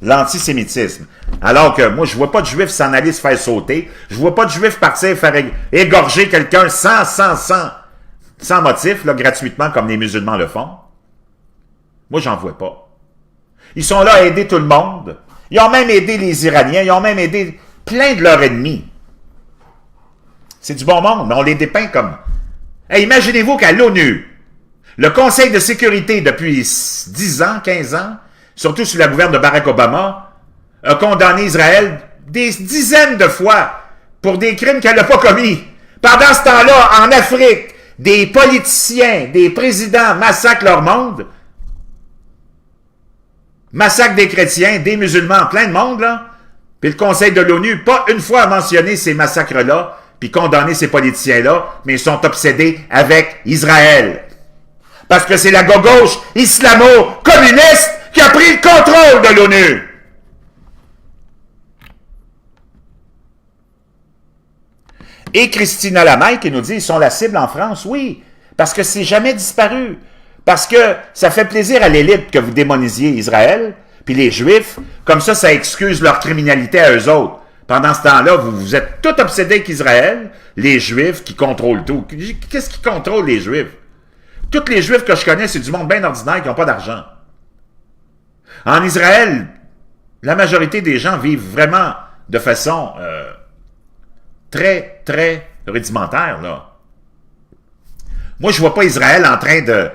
L'antisémitisme. Alors que moi, je vois pas de Juifs s'en aller se faire sauter. Je vois pas de Juifs partir faire égorger quelqu'un sans motif, là, gratuitement, comme les musulmans le font. Moi, j'en vois pas. Ils sont là à aider tout le monde. Ils ont même aidé les Iraniens. Ils ont même aidé plein de leurs ennemis. C'est du bon monde, mais on les dépeint comme... Hey, imaginez-vous qu'à l'ONU, le Conseil de sécurité, depuis 10 ans, 15 ans, surtout sous la gouverne de Barack Obama, a condamné Israël des dizaines de fois pour des crimes qu'elle n'a pas commis. Pendant ce temps-là, en Afrique, des politiciens, des présidents massacrent leur monde, massacrent des chrétiens, des musulmans, plein de monde, là. Puis le Conseil de l'ONU, pas une fois a mentionné ces massacres-là, puis condamné ces politiciens-là, mais ils sont obsédés avec Israël. Parce que c'est la gauche islamo-communiste qui a pris le contrôle de l'ONU. Et Christina Lamay qui nous dit, ils sont la cible en France. Oui, parce que c'est jamais disparu. Parce que ça fait plaisir à l'élite que vous démonisiez Israël, puis les Juifs, comme ça excuse leur criminalité à eux autres. Pendant ce temps-là, vous êtes tout obsédés qu'Israël, les Juifs qui contrôlent tout. Qu'est-ce qui contrôle les Juifs? Tous les Juifs que je connais, c'est du monde bien ordinaire qui n'ont pas d'argent. En Israël, la majorité des gens vivent vraiment de façon... très, très rudimentaire, là. Moi, je vois pas Israël en train de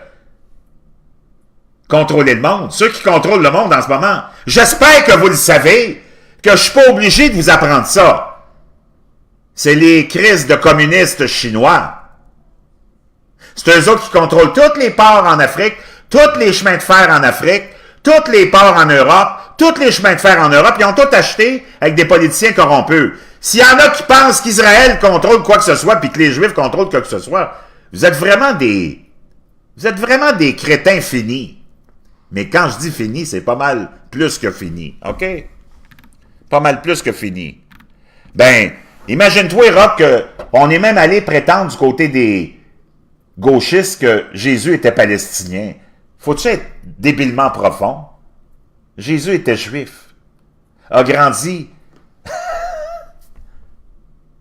contrôler le monde. Ceux qui contrôlent le monde en ce moment, j'espère que vous le savez, que je suis pas obligé de vous apprendre ça. C'est les crises de communistes chinois. C'est eux autres qui contrôlent tous les ports en Afrique, tous les chemins de fer en Afrique, tous les ports en Europe, tous les chemins de fer en Europe. Ils ont tout acheté avec des politiciens corrompus. S'il y en a qui pensent qu'Israël contrôle quoi que ce soit, puis que les Juifs contrôlent quoi que ce soit, vous êtes vraiment des crétins finis. Mais quand je dis fini, c'est pas mal plus que fini, OK? Pas mal plus que fini. Ben, imagine-toi, Rock, qu'on est même allé prétendre du côté des gauchistes que Jésus était palestinien. Faut-tu être débilement profond? Jésus était juif. A grandi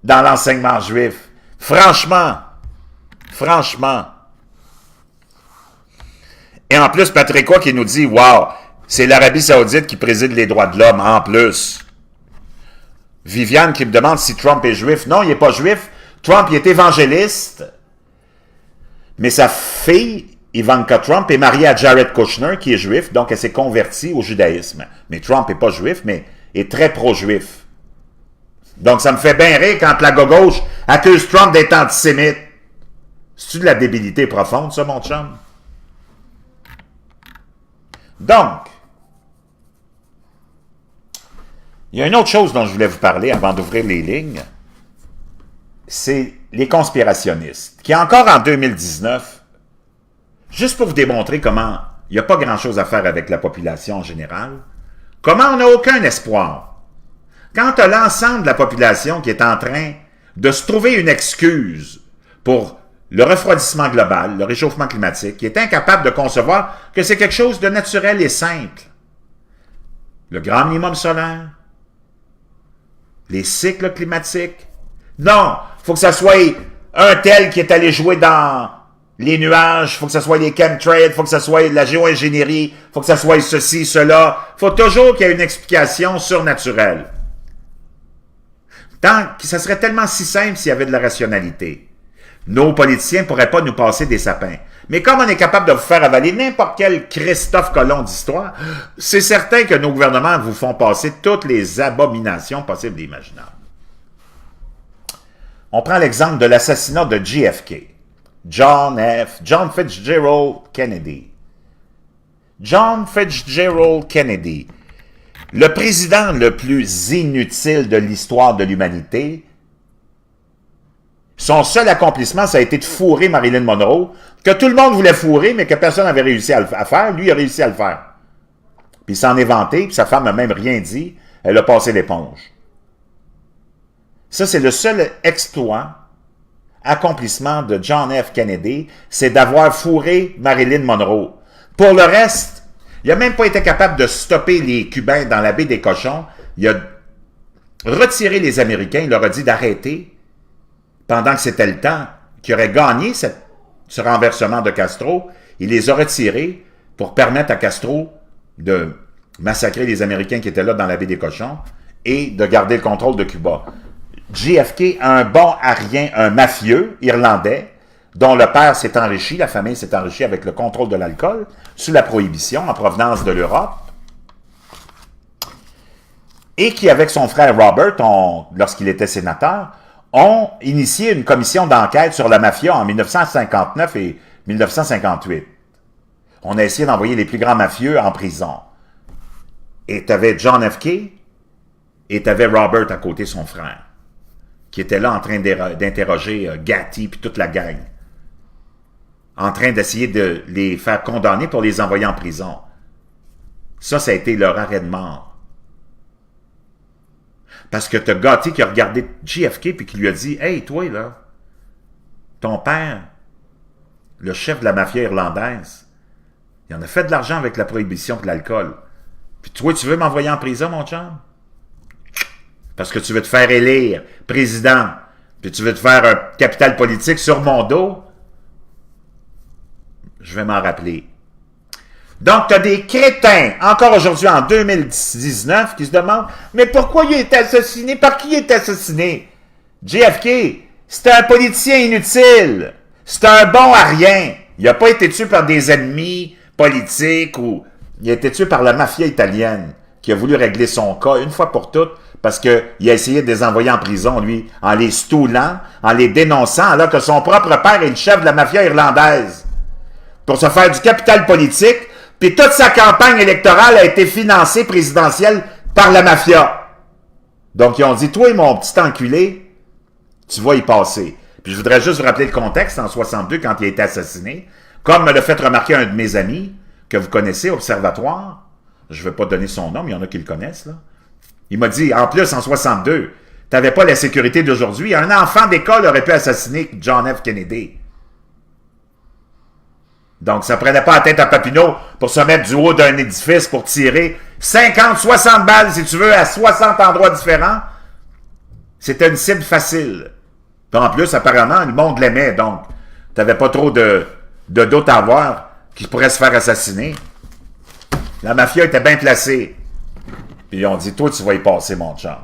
dans l'enseignement juif. Franchement. Et en plus, Patrick Roy qui nous dit, wow, c'est l'Arabie Saoudite qui préside les droits de l'homme, en plus. Viviane qui me demande si Trump est juif. Non, il n'est pas juif. Trump, il est évangéliste. Mais sa fille, Ivanka Trump, est mariée à Jared Kushner, qui est juif, donc elle s'est convertie au judaïsme. Mais Trump n'est pas juif, mais est très pro-juif. Donc ça me fait bien rire quand la gauche accuse Trump d'être antisémite. C'est-tu de la débilité profonde, ça, mon chum? Donc, il y a une autre chose dont je voulais vous parler avant d'ouvrir les lignes, c'est les conspirationnistes, qui encore en 2019, juste pour vous démontrer comment il n'y a pas grand-chose à faire avec la population en général, comment on n'a aucun espoir. Quand tu as l'ensemble de la population qui est en train de se trouver une excuse pour le refroidissement global, le réchauffement climatique, qui est incapable de concevoir que c'est quelque chose de naturel et simple. Le grand minimum solaire, les cycles climatiques. Non, il faut que ça soit un tel qui est allé jouer dans les nuages, il faut que ça soit les chemtrails, il faut que ça soit la géo-ingénierie, il faut que ça soit ceci, cela. Il faut toujours qu'il y ait une explication surnaturelle. Tant que ça serait tellement si simple s'il y avait de la rationalité. Nos politiciens ne pourraient pas nous passer des sapins. Mais comme on est capable de vous faire avaler n'importe quel Christophe Colomb d'histoire, c'est certain que nos gouvernements vous font passer toutes les abominations possibles et imaginables. On prend l'exemple de l'assassinat de JFK. John Fitzgerald Kennedy. John Fitzgerald Kennedy, le président le plus inutile de l'histoire de l'humanité. Son seul accomplissement, ça a été de fourrer Marilyn Monroe, que tout le monde voulait fourrer, mais que personne n'avait réussi à faire. Lui, il a réussi à le faire. Puis il s'en est vanté, puis sa femme n'a même rien dit. Elle a passé l'éponge. Ça, c'est le seul exploit, accomplissement de John F. Kennedy, c'est d'avoir fourré Marilyn Monroe. Pour le reste, il n'a même pas été capable de stopper les Cubains dans la baie des Cochons. Il a retiré les Américains, il leur a dit d'arrêter pendant que c'était le temps, qui aurait gagné ce renversement de Castro. Il les a retirés pour permettre à Castro de massacrer les Américains qui étaient là dans la baie des Cochons et de garder le contrôle de Cuba. JFK, un bon à rien, un mafieux irlandais, dont le père s'est enrichi, la famille s'est enrichie avec le contrôle de l'alcool, sous la prohibition en provenance de l'Europe, et qui, avec son frère Robert, lorsqu'il était sénateur, ont initié une commission d'enquête sur la mafia en 1959 et 1958. On a essayé d'envoyer les plus grands mafieux en prison. Et tu avais John F. Kennedy et tu avais Robert à côté, son frère, qui était là en train d'interroger Gatty puis toute la gang, en train d'essayer de les faire condamner pour les envoyer en prison. Ça a été leur arrêt de mort. Parce que t'as Gotti qui a regardé JFK puis qui lui a dit « Hey, toi, là, ton père, le chef de la mafia irlandaise, il en a fait de l'argent avec la prohibition de l'alcool. Puis toi, tu veux m'envoyer en prison, mon chum? Parce que tu veux te faire élire président, puis tu veux te faire un capital politique sur mon dos? Je vais m'en rappeler. » Donc, tu as des crétins, encore aujourd'hui en 2019, qui se demandent « Mais pourquoi il est assassiné? Par qui il est assassiné? » JFK, c'était un politicien inutile. C'était un bon à rien. Il n'a pas été tué par des ennemis politiques ou il a été tué par la mafia italienne qui qui a voulu régler son cas une fois pour toutes, parce qu'il a essayé de les envoyer en prison, lui, en les stoulant, en les dénonçant, alors que son propre père est le chef de la mafia irlandaise, pour se faire du capital politique, puis toute sa campagne électorale a été financée présidentielle par la mafia. Donc, ils ont dit, toi, mon petit enculé, tu vas y passer. Puis je voudrais juste vous rappeler le contexte, en 62, quand il a été assassiné, comme me l'a fait remarquer un de mes amis, que vous connaissez, Observatoire, je ne vais pas donner son nom, mais il y en a qui le connaissent, là. Il m'a dit, en plus, en 62, tu n'avais pas la sécurité d'aujourd'hui. Un enfant d'école aurait pu assassiner John F. Kennedy. Donc, ça ne prenait pas la tête à Papineau pour se mettre du haut d'un édifice pour tirer 50, 60 balles, si tu veux, à 60 endroits différents. C'était une cible facile. Puis en plus, apparemment, le monde l'aimait, donc tu n'avais pas trop de doute à avoir qu'il pourrait se faire assassiner. La mafia était bien placée. Puis ils ont dit, toi, tu vas y passer, mon chum.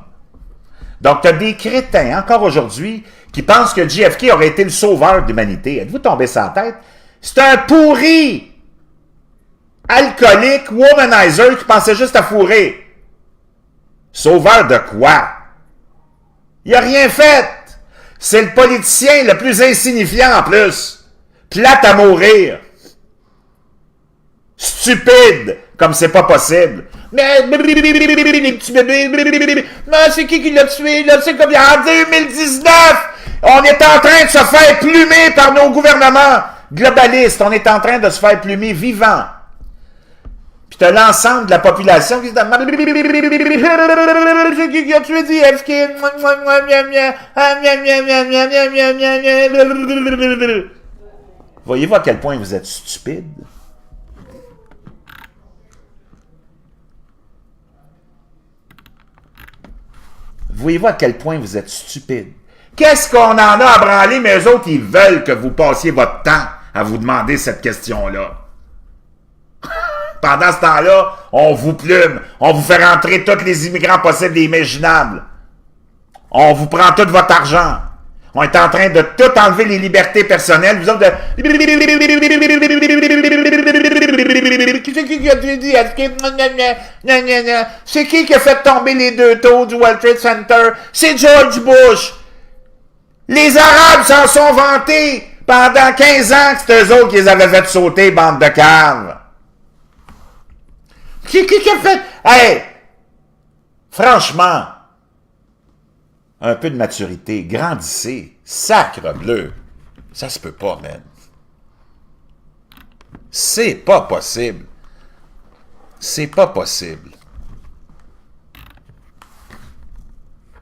Donc, tu as des crétins, encore aujourd'hui, qui pensent que JFK aurait été le sauveur de l'humanité. Êtes-vous tombé sur la tête? C'est un pourri! Alcoolique, womanizer, qui pensait juste à fourrer. Sauveur de quoi? Il a rien fait! C'est le politicien le plus insignifiant en plus. Plate à mourir. Stupide, comme c'est pas possible. Mais c'est qui l'a tué, là? C'est comme en 2019! On est en train de se faire plumer par nos gouvernements globalistes. On est en train de se faire plumer vivant. Puis t'as l'ensemble de la population qui se demande c'est qui a tué JFK? Voyez-vous à quel point vous êtes stupide? Voyez-vous à quel point vous êtes stupide? Qu'est-ce qu'on en a à branler, mais eux autres, ils veulent que vous passiez votre temps à vous demander cette question-là. Pendant ce temps-là, on vous plume, on vous fait rentrer tous les immigrants possibles et imaginables. On vous prend tout votre argent. On est en train de tout enlever les libertés personnelles. Vous autres de... C'est qui a fait tomber les 2 taux du World Trade Center? C'est George Bush. Les Arabes s'en sont vantés pendant 15 ans que c'est eux autres qui les avaient fait sauter, bande de caves. Qui a fait... Hey! Franchement, un peu de maturité, grandissez, sacre bleu. Ça se peut pas, man. C'est pas possible. C'est pas possible.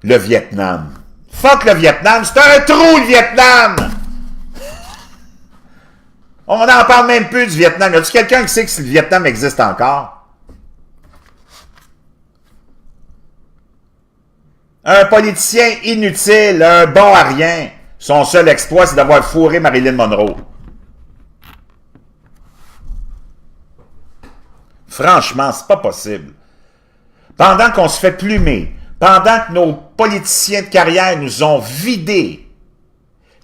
Le Vietnam. Fuck le Vietnam, c'est un trou le Vietnam! On n'en parle même plus du Vietnam. Y a-t-il quelqu'un qui sait que si le Vietnam existe encore? Un politicien inutile, un bon à rien. Son seul exploit, c'est d'avoir fourré Marilyn Monroe. Franchement, c'est pas possible. Pendant qu'on se fait plumer, pendant que nos politiciens de carrière nous ont vidés,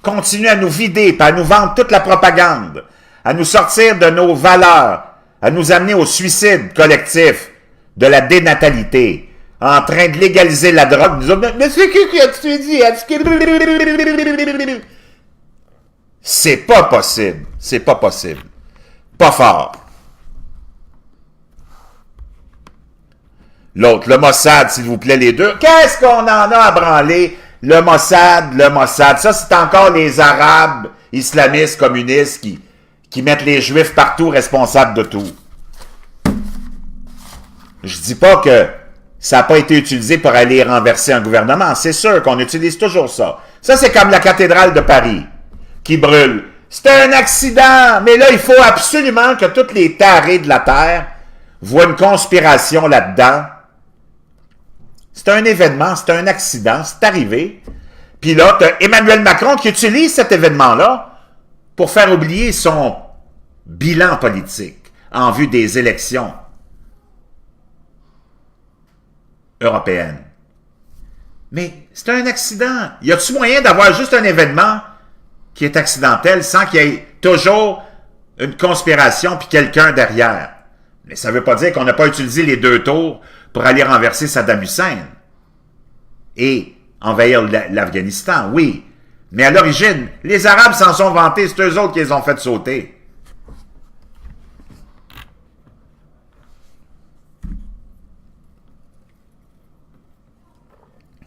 continuent à nous vider, puis à nous vendre toute la propagande, à nous sortir de nos valeurs, à nous amener au suicide collectif, de la dénatalité, en train de légaliser la drogue. Nous autres, mais c'est qui a tué dit? C'est pas possible. C'est pas possible. Pas fort. L'autre, le Mossad, s'il vous plaît, les deux. Qu'est-ce qu'on en a à branler? Le Mossad. Ça, c'est encore les Arabes islamistes, communistes qui mettent les Juifs partout responsables de tout. Je dis pas que ça n'a pas été utilisé pour aller renverser un gouvernement. C'est sûr qu'on utilise toujours ça. Ça, c'est comme la cathédrale de Paris qui brûle. C'était un accident, mais là, il faut absolument que tous les tarés de la Terre voient une conspiration là-dedans. C'est un événement, c'est un accident, c'est arrivé. Puis là, tu as Emmanuel Macron qui utilise cet événement-là pour faire oublier son bilan politique en vue des élections européenne. Mais c'est un accident. Y a-t-il moyen d'avoir juste un événement qui est accidentel sans qu'il y ait toujours une conspiration puis quelqu'un derrière? Mais ça ne veut pas dire qu'on n'a pas utilisé les 2 tours pour aller renverser Saddam Hussein et envahir l'Afghanistan, oui. Mais à l'origine, les Arabes s'en sont vantés, c'est eux autres qui les ont fait sauter.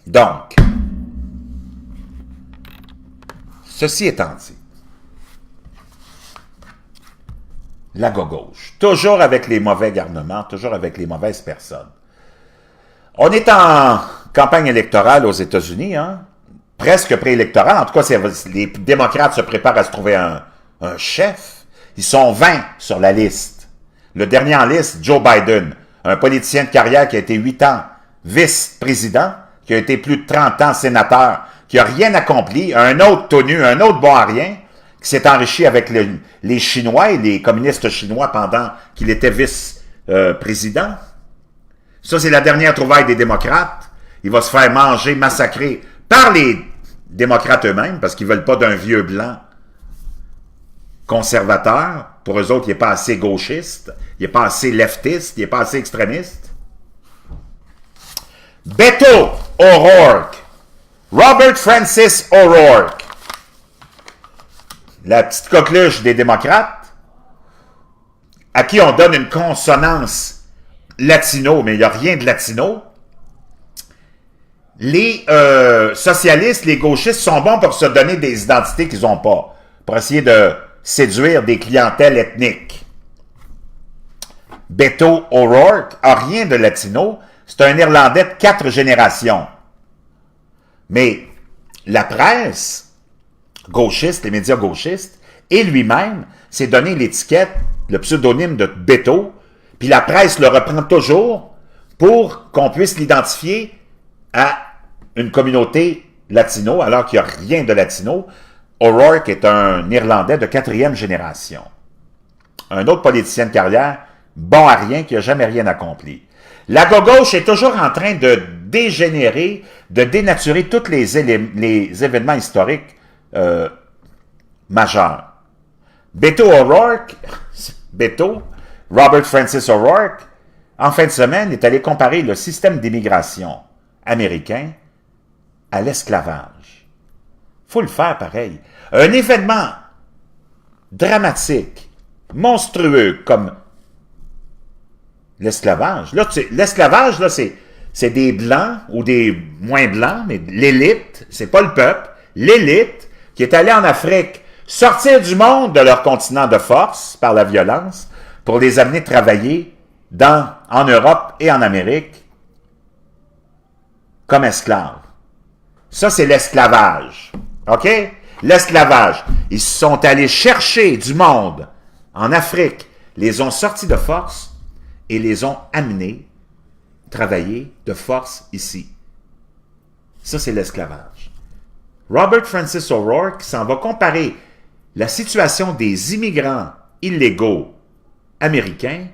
Donc, ceci étant dit, la gauche, toujours avec les mauvais garnements, toujours avec les mauvaises personnes. On est en campagne électorale aux États-Unis, hein? Presque préélectorale. En tout cas, les démocrates se préparent à se trouver un chef. Ils sont 20 sur la liste. Le dernier en liste, Joe Biden, un politicien de carrière qui a été 8 ans vice-président, qui a été plus de 30 ans sénateur, qui n'a rien accompli, un autre tonu, un autre bon à rien, qui s'est enrichi avec les Chinois et les communistes chinois pendant qu'il était vice-président. Ça, c'est la dernière trouvaille des démocrates. Il va se faire manger, massacrer par les démocrates eux-mêmes, parce qu'ils ne veulent pas d'un vieux blanc conservateur. Pour eux autres, il n'est pas assez gauchiste, il n'est pas assez leftiste, il n'est pas assez extrémiste. Beto O'Rourke, Robert Francis O'Rourke, la petite coqueluche des démocrates, à qui on donne une consonance latino, mais il n'y a rien de latino. Les socialistes, les gauchistes sont bons pour se donner des identités qu'ils n'ont pas, pour essayer de séduire des clientèles ethniques. Beto O'Rourke a rien de latino, c'est un Irlandais de 4 générations. Mais la presse gauchiste, les médias gauchistes, et lui-même s'est donné l'étiquette, le pseudonyme de Beto, puis la presse le reprend toujours pour qu'on puisse l'identifier à une communauté latino, alors qu'il n'y a rien de latino. O'Rourke est un Irlandais de 4e génération. Un autre politicien de carrière, bon à rien, qui n'a jamais rien accompli. La gauche est toujours en train de dégénérer, de dénaturer tous les événements historiques majeurs. Beto O'Rourke, Robert Francis O'Rourke, en fin de semaine, est allé comparer le système d'immigration américain à l'esclavage. Il faut le faire pareil. Un événement dramatique, monstrueux comme l'esclavage. L'esclavage, là, c'est des blancs ou des moins blancs, mais l'élite, c'est pas le peuple, l'élite qui est allée en Afrique sortir du monde de leur continent de force par la violence pour les amener travailler en Europe et en Amérique comme esclaves. Ça, c'est l'esclavage. OK? L'esclavage. Ils sont allés chercher du monde en Afrique, les ont sortis de force et les ont amenés travailler de force ici. Ça, c'est l'esclavage. Robert Francis O'Rourke s'en va comparer la situation des immigrants illégaux américains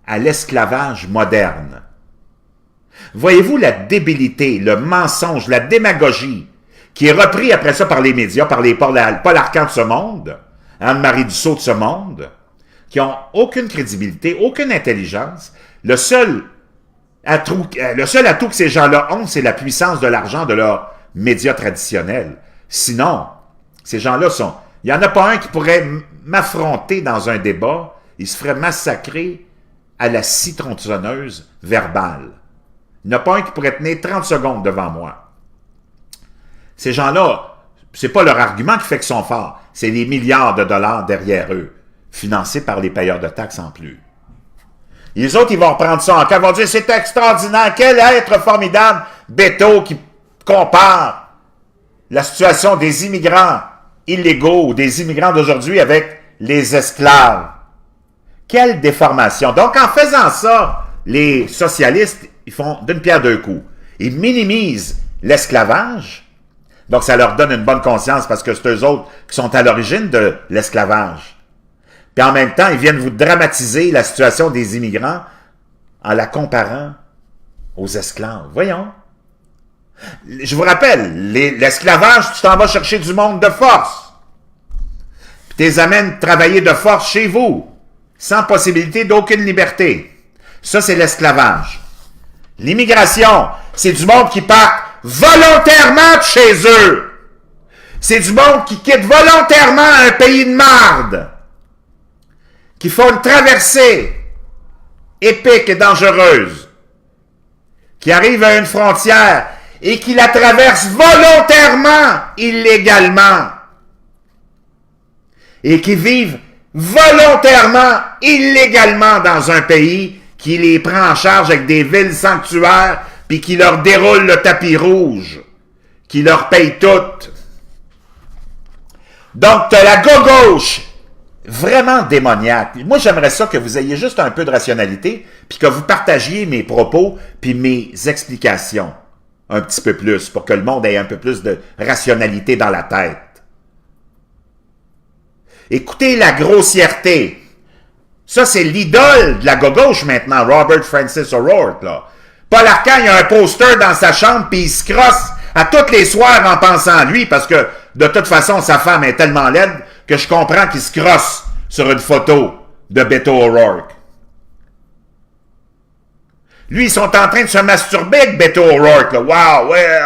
à l'esclavage moderne. Voyez-vous la débilité, le mensonge, la démagogie qui est repris après ça par les médias, par les Paul Arcand de ce monde, Anne-Marie Dussault de ce monde, qui n'ont aucune crédibilité, aucune intelligence. Le seul atout que ces gens-là ont, c'est la puissance de l'argent de leurs médias traditionnels. Sinon, ces gens-là sont... Il n'y en a pas un qui pourrait m'affronter dans un débat, il se ferait massacrer à la scie tronçonneuse verbale. Il n'y en a pas un qui pourrait tenir 30 secondes devant moi. Ces gens-là, c'est pas leur argument qui fait qu'ils sont forts, c'est les milliards de dollars derrière eux, financés par les payeurs de taxes en plus. Et les autres, ils vont reprendre ça en cas, ils vont dire, c'est extraordinaire, quel être formidable, Beto qui compare la situation des immigrants illégaux ou des immigrants d'aujourd'hui avec les esclaves. Quelle déformation. Donc, en faisant ça, les socialistes, ils font d'une pierre deux coups. Ils minimisent l'esclavage, donc ça leur donne une bonne conscience parce que c'est eux autres qui sont à l'origine de l'esclavage. Puis en même temps, ils viennent vous dramatiser la situation des immigrants en la comparant aux esclaves. Voyons. Je vous rappelle, l'esclavage, tu t'en vas chercher du monde de force. Puis tu les amènes travailler de force chez vous. sans possibilité d'aucune liberté. Ça, c'est l'esclavage. L'immigration, c'est du monde qui part volontairement de chez eux. C'est du monde qui quitte volontairement un pays de marde, qui font une traversée épique et dangereuse, qui arrive à une frontière et qui la traverse volontairement, illégalement, et qui vivent volontairement, illégalement dans un pays qui les prend en charge avec des villes sanctuaires, puis qui leur déroule le tapis rouge, qui leur paye tout. Donc, tu as la gauche vraiment démoniaque. Moi, j'aimerais ça que vous ayez juste un peu de rationalité, puis que vous partagiez mes propos, puis mes explications un petit peu plus, pour que le monde ait un peu plus de rationalité dans la tête. Écoutez la grossièreté. Ça, c'est l'idole de la gauche maintenant, Robert Francis O'Rourke, là. Paul Arcand, il a un poster dans sa chambre, puis il se crosse à tous les soirs en pensant à lui, parce que, de toute façon, sa femme est tellement laide que je comprends qu'il se crosse sur une photo de Beto O'Rourke. Lui, ils sont en train de se masturber avec Beto O'Rourke, là. Wow, ouais,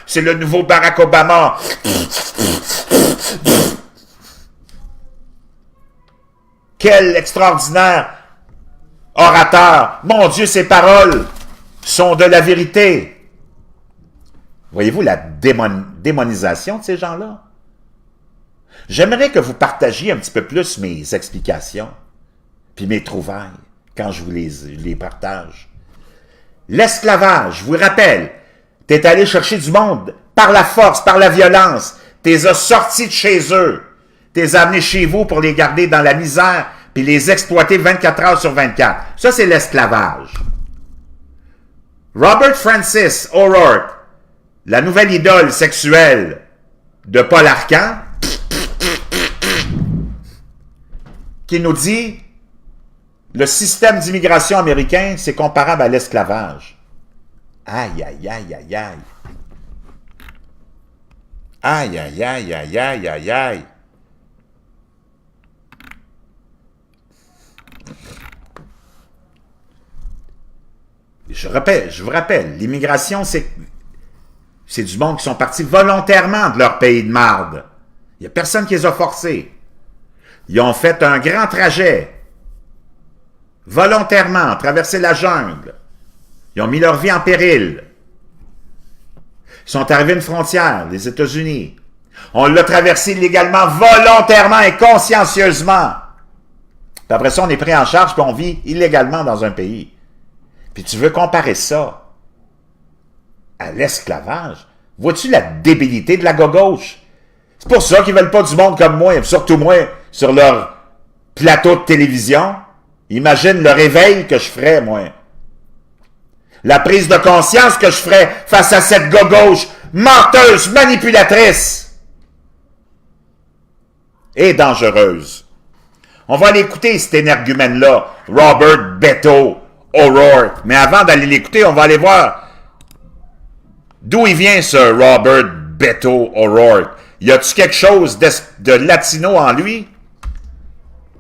c'est le nouveau Barack Obama. Quel extraordinaire orateur. Mon Dieu, ses paroles sont de la vérité. Voyez-vous la démonisation de ces gens-là? J'aimerais que vous partagiez un petit peu plus mes explications, puis mes trouvailles, quand je vous les partage. L'esclavage, je vous rappelle, tu es allé chercher du monde par la force, par la violence, tu les as sortis de chez eux, tu les as amenés chez vous pour les garder dans la misère, puis les exploiter 24 heures sur 24. Ça, c'est l'esclavage. Robert Francis O'Rourke, la nouvelle idole sexuelle de Paul Arcand, qui nous dit le système d'immigration américain, c'est comparable à l'esclavage. Aïe, aïe, aïe, aïe, aïe. Aïe, aïe, aïe, aïe, aïe, aïe, aïe. Je vous rappelle, l'immigration, c'est du monde qui sont partis volontairement de leur pays de marde. Il n'y a personne qui les a forcés. Ils ont fait un grand trajet, volontairement, traversé la jungle. Ils ont mis leur vie en péril. Ils sont arrivés à une frontière, les États-Unis. On l'a traversé illégalement, volontairement et consciencieusement. Puis après ça, on est pris en charge, puis on vit illégalement dans un pays. Puis tu veux comparer ça à l'esclavage? Vois-tu la débilité de la gauche? C'est pour ça qu'ils ne veulent pas du monde comme moi, surtout moi, sur leur plateau de télévision. Imagine le réveil que je ferais, moi. La prise de conscience que je ferais face à cette gauche menteuse, manipulatrice et dangereuse. On va aller écouter cet énergumène-là, Robert Beto O'Rourke. Mais avant d'aller l'écouter, on va aller voir d'où il vient, ce Robert Beto O'Rourke. Y a-t-il quelque chose de latino en lui?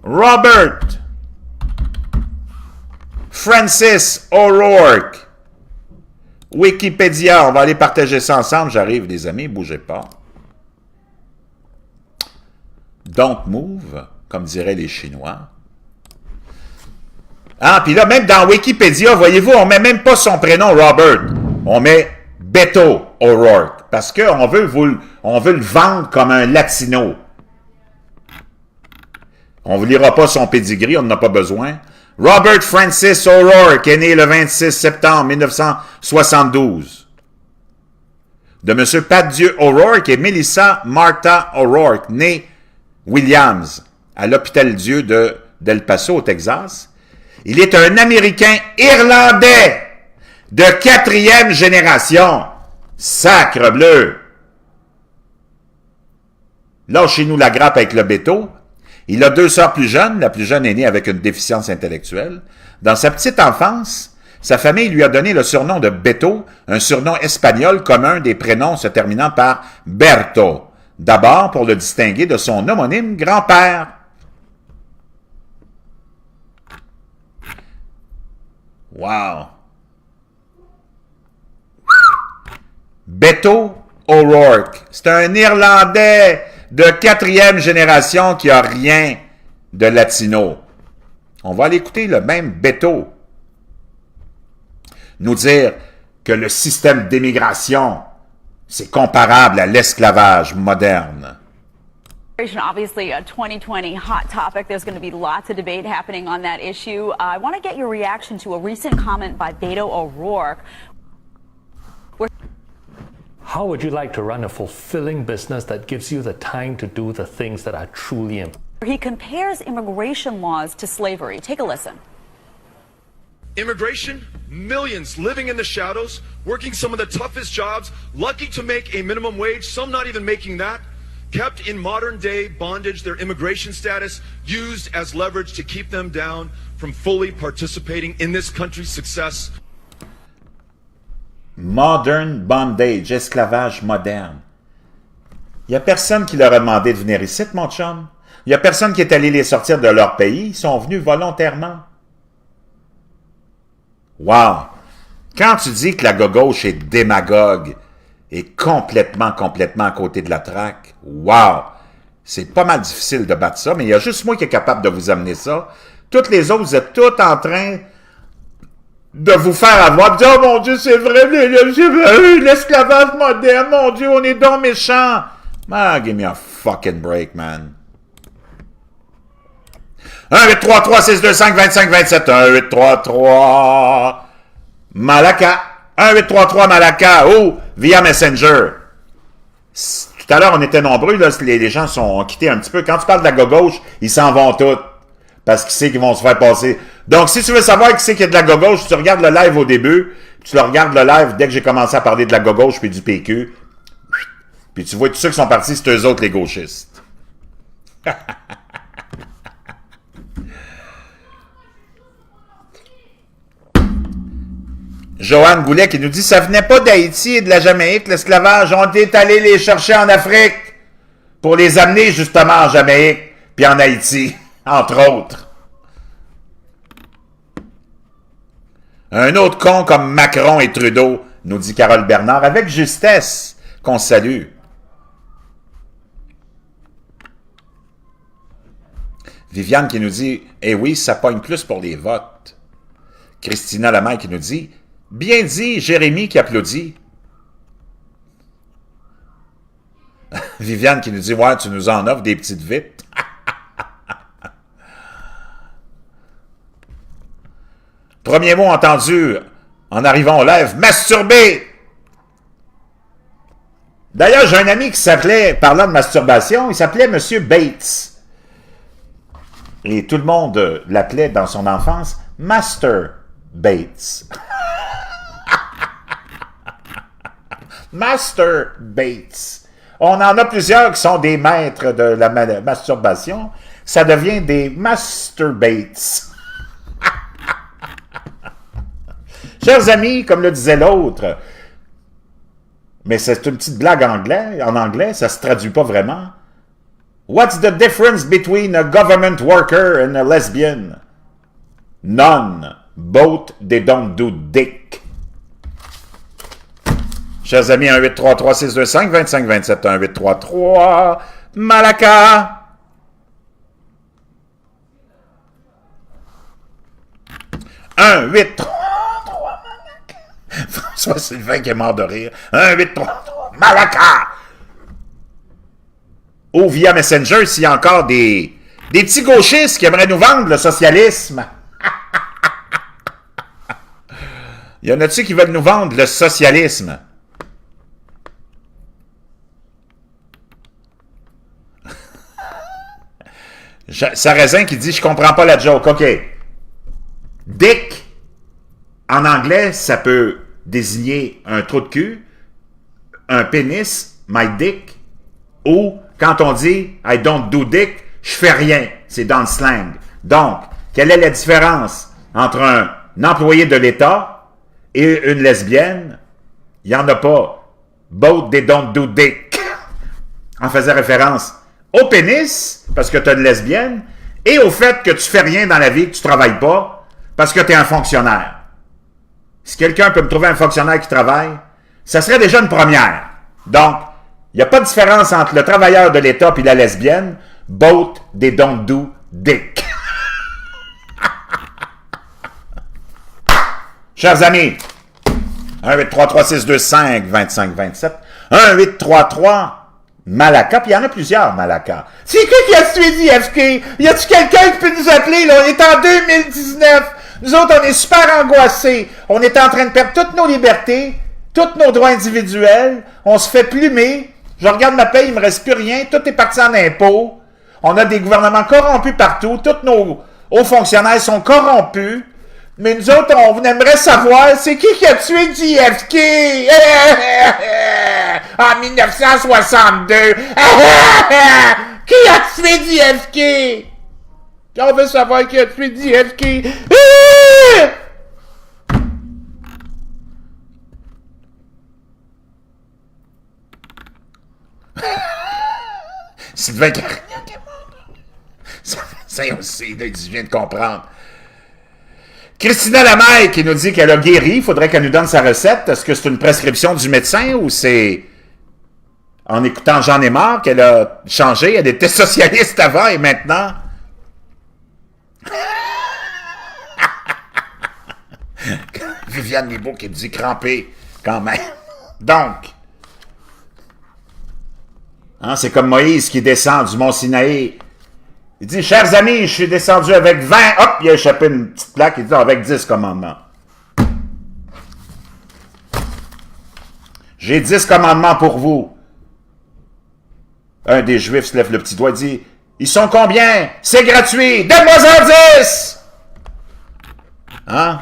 Robert Francis O'Rourke. Wikipédia. On va aller partager ça ensemble. J'arrive, les amis. Bougez pas. Don't move, comme diraient les Chinois. Ah, puis là, même dans Wikipédia, voyez-vous, on met même pas son prénom Robert. On met Beto O'Rourke. Parce qu'on veut, on veut le vendre comme un latino. On ne vous lira pas son pedigree, on n'en a pas besoin. Robert Francis O'Rourke est né le 26 septembre 1972. De M. Pat-Dieu O'Rourke et Melissa Martha O'Rourke, née Williams, à l'Hôpital Dieu d'El Paso, au Texas. Il est un Américain irlandais de 4e génération. Sacre bleu! Lâchez-nous la grappe avec le béto. Il a 2 sœurs plus jeunes. La plus jeune est née avec une déficience intellectuelle. Dans sa petite enfance, sa famille lui a donné le surnom de Beto, un surnom espagnol commun des prénoms se terminant par Berto, d'abord pour le distinguer de son homonyme grand-père. Wow! Beto O'Rourke. C'est un Irlandais de 4e génération qui a rien de latino. On va aller écouter le même Beto nous dire que le système d'immigration, c'est comparable à l'esclavage moderne. Obviously, a 2020 hot topic. There's going to be lots of debate happening on that issue. I want to get your reaction to a recent comment by Beto O'Rourke. How would you like to run a fulfilling business that gives you the time to do the things that are truly important? He compares immigration laws to slavery. Take a listen. Immigration, millions living in the shadows, working some of the toughest jobs, lucky to make a minimum wage, some not even making that, kept in modern-day bondage, their immigration status used as leverage to keep them down from fully participating in this country's success. Modern bondage, esclavage moderne. Il n'y a personne qui leur a demandé de venir ici, mon chum. Il n'y a personne qui est allé les sortir de leur pays. Ils sont venus volontairement. Wow! Quand tu dis que la gauche est démagogue et complètement à côté de la traque, wow! C'est pas mal difficile de battre ça, mais il y a juste moi qui est capable de vous amener ça. Toutes les autres, vous êtes toutes en train de vous faire avoir. Oh mon Dieu, c'est vrai, l'esclavage moderne, mon Dieu, on est donc méchants. Ah, give me a fucking break, man. 1-833-625-2527. 1-833 Malaka. 1-833 Malaka. Ou via Messenger. Tout à l'heure, on était nombreux. Là, les gens ont quitté un petit peu. Quand tu parles de la gauche, ils s'en vont tous. Parce qu'ils savent qu'ils vont se faire passer. Donc, si tu veux savoir qui c'est qu'il y a de la gauche, tu regardes le live au début. Tu le regardes le live dès que j'ai commencé à parler de la gauche puis du PQ. Puis tu vois tous ceux qui sont partis, c'est eux autres les gauchistes. Joanne Goulet qui nous dit « Ça venait pas d'Haïti et de la Jamaïque, l'esclavage. On est allé les chercher en Afrique pour les amener justement en Jamaïque puis en Haïti, entre autres. » Un autre con comme Macron et Trudeau, nous dit Carole Bernard, avec justesse, qu'on salue. Viviane qui nous dit « Eh oui, ça pogne plus pour les votes. » Christina Lamar qui nous dit « Bien dit, Jérémy qui applaudit. » Viviane qui nous dit « Ouais, tu nous en offres des petites vites. » Premier mot entendu en arrivant au live, « Masturber ». D'ailleurs, j'ai un ami qui s'appelait, parlant de masturbation, il s'appelait Monsieur Bates. Et tout le monde l'appelait dans son enfance Master Bates. Master Bates. On en a plusieurs qui sont des maîtres de la masturbation. Ça devient des Master Bates. Chers amis, comme le disait l'autre, mais c'est une petite blague en anglais, ça ne se traduit pas vraiment. What's the difference between a government worker and a lesbian? None. Both, they don't do dick. Chers amis, 1-833-625-2527, 1-833 Malaka. Un 8 François Sylvain qui est mort de rire. 1-833 Malaka. Ou via Messenger, s'il y a encore des petits gauchistes qui aimeraient nous vendre le socialisme. Il y en a-tu qui veulent nous vendre le socialisme? Sarrazin qui dit « Je comprends pas la joke. » OK. Dick, en anglais, ça peut désigner un trou de cul, un pénis, my dick, ou quand on dit « I don't do dick », je fais rien. C'est dans le slang. Donc, quelle est la différence entre un employé de l'État et une lesbienne? Il n'y en a pas. Both they don't do dick. En faisant référence au pénis, parce que tu es une lesbienne, et au fait que tu fais rien dans la vie, que tu travailles pas, parce que tu es un fonctionnaire. Si quelqu'un peut me trouver un fonctionnaire qui travaille, ça serait déjà une première. Donc, il n'y a pas de différence entre le travailleur de l'État et la lesbienne. Both, they don't do dick. Chers amis, 1-833-625-2527, 1-833 Malaka, puis il y en a plusieurs, Malaka. C'est qui a tué JFK? Y a-tu quelqu'un qui peut nous appeler, là? On est en 2019. Nous autres, on est super angoissés. On est en train de perdre toutes nos libertés, tous nos droits individuels. On se fait plumer. Je regarde ma paye, il me reste plus rien. Tout est parti en impôts. On a des gouvernements corrompus partout. Tous nos hauts fonctionnaires sont corrompus. Mais nous autres, on aimerait savoir, c'est qui a tué JFK en 1962? Qui a tué JFK? On veut savoir qui a tué JFK. Sylvain Carignan qui est mort. Ça aussi, là, il vient de comprendre. Christina Lamay qui nous dit qu'elle a guéri, il faudrait qu'elle nous donne sa recette. Est-ce que c'est une prescription du médecin ou c'est en écoutant J'en ai marre qu'elle a changé? Elle était socialiste avant et maintenant... Viviane Libaud qui dit crampé quand même. Donc, hein, c'est comme Moïse qui descend du mont Sinaï. Il dit, chers amis, je suis descendu avec 20. Hop, il a échappé une petite plaque. Il dit, avec 10 commandements. J'ai 10 commandements pour vous. Un des Juifs se lève le petit doigt et dit, ils sont combien? C'est gratuit. Donne-moi-en 10! Hein?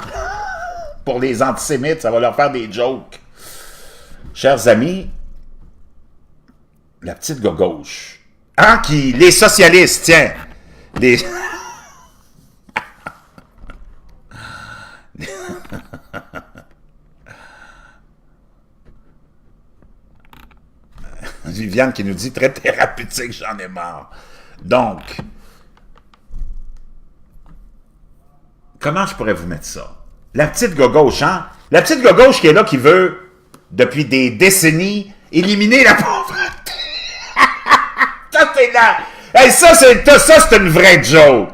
Pour les antisémites, ça va leur faire des jokes. Chers amis, la petite gauche. Hein? Les socialistes, tiens. Viviane qui nous dit très thérapeutique, j'en ai marre. Donc, comment je pourrais vous mettre ça? La petite gauche, hein? La petite gauche qui est là, qui veut, depuis des décennies, éliminer la pauvreté. Ça, c'est là. Hey, ça, c'est une vraie joke.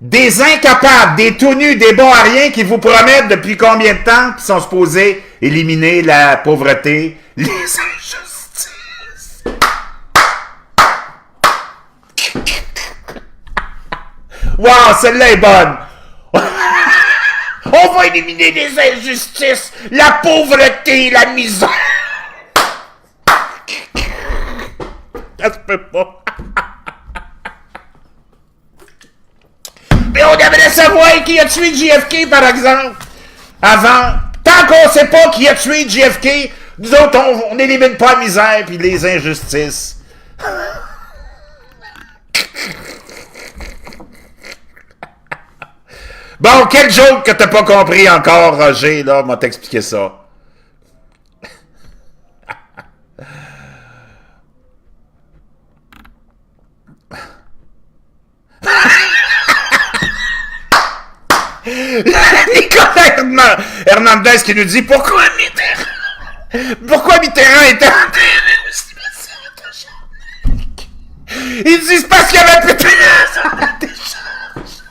Des incapables, des tout nus, des bons à rien qui vous promettent depuis combien de temps qu'ils sont supposés éliminer la pauvreté, les injustices. Wow, celle-là est bonne. On va éliminer les injustices, la pauvreté, la misère. Ça se peut pas. Mais on aimerait savoir qui a tué JFK, par exemple. Avant, tant qu'on sait pas qui a tué JFK, nous autres, on n'élimine pas la misère puis les injustices. Bon, quel joke que t'as pas compris encore, Roger, là, m'a t'expliquer ça. Nicolas Hernandez qui nous dit pourquoi Mitterrand était enterré au cimetière de Jarnac. Ils disent parce qu'il y avait plus de place dans la décharge.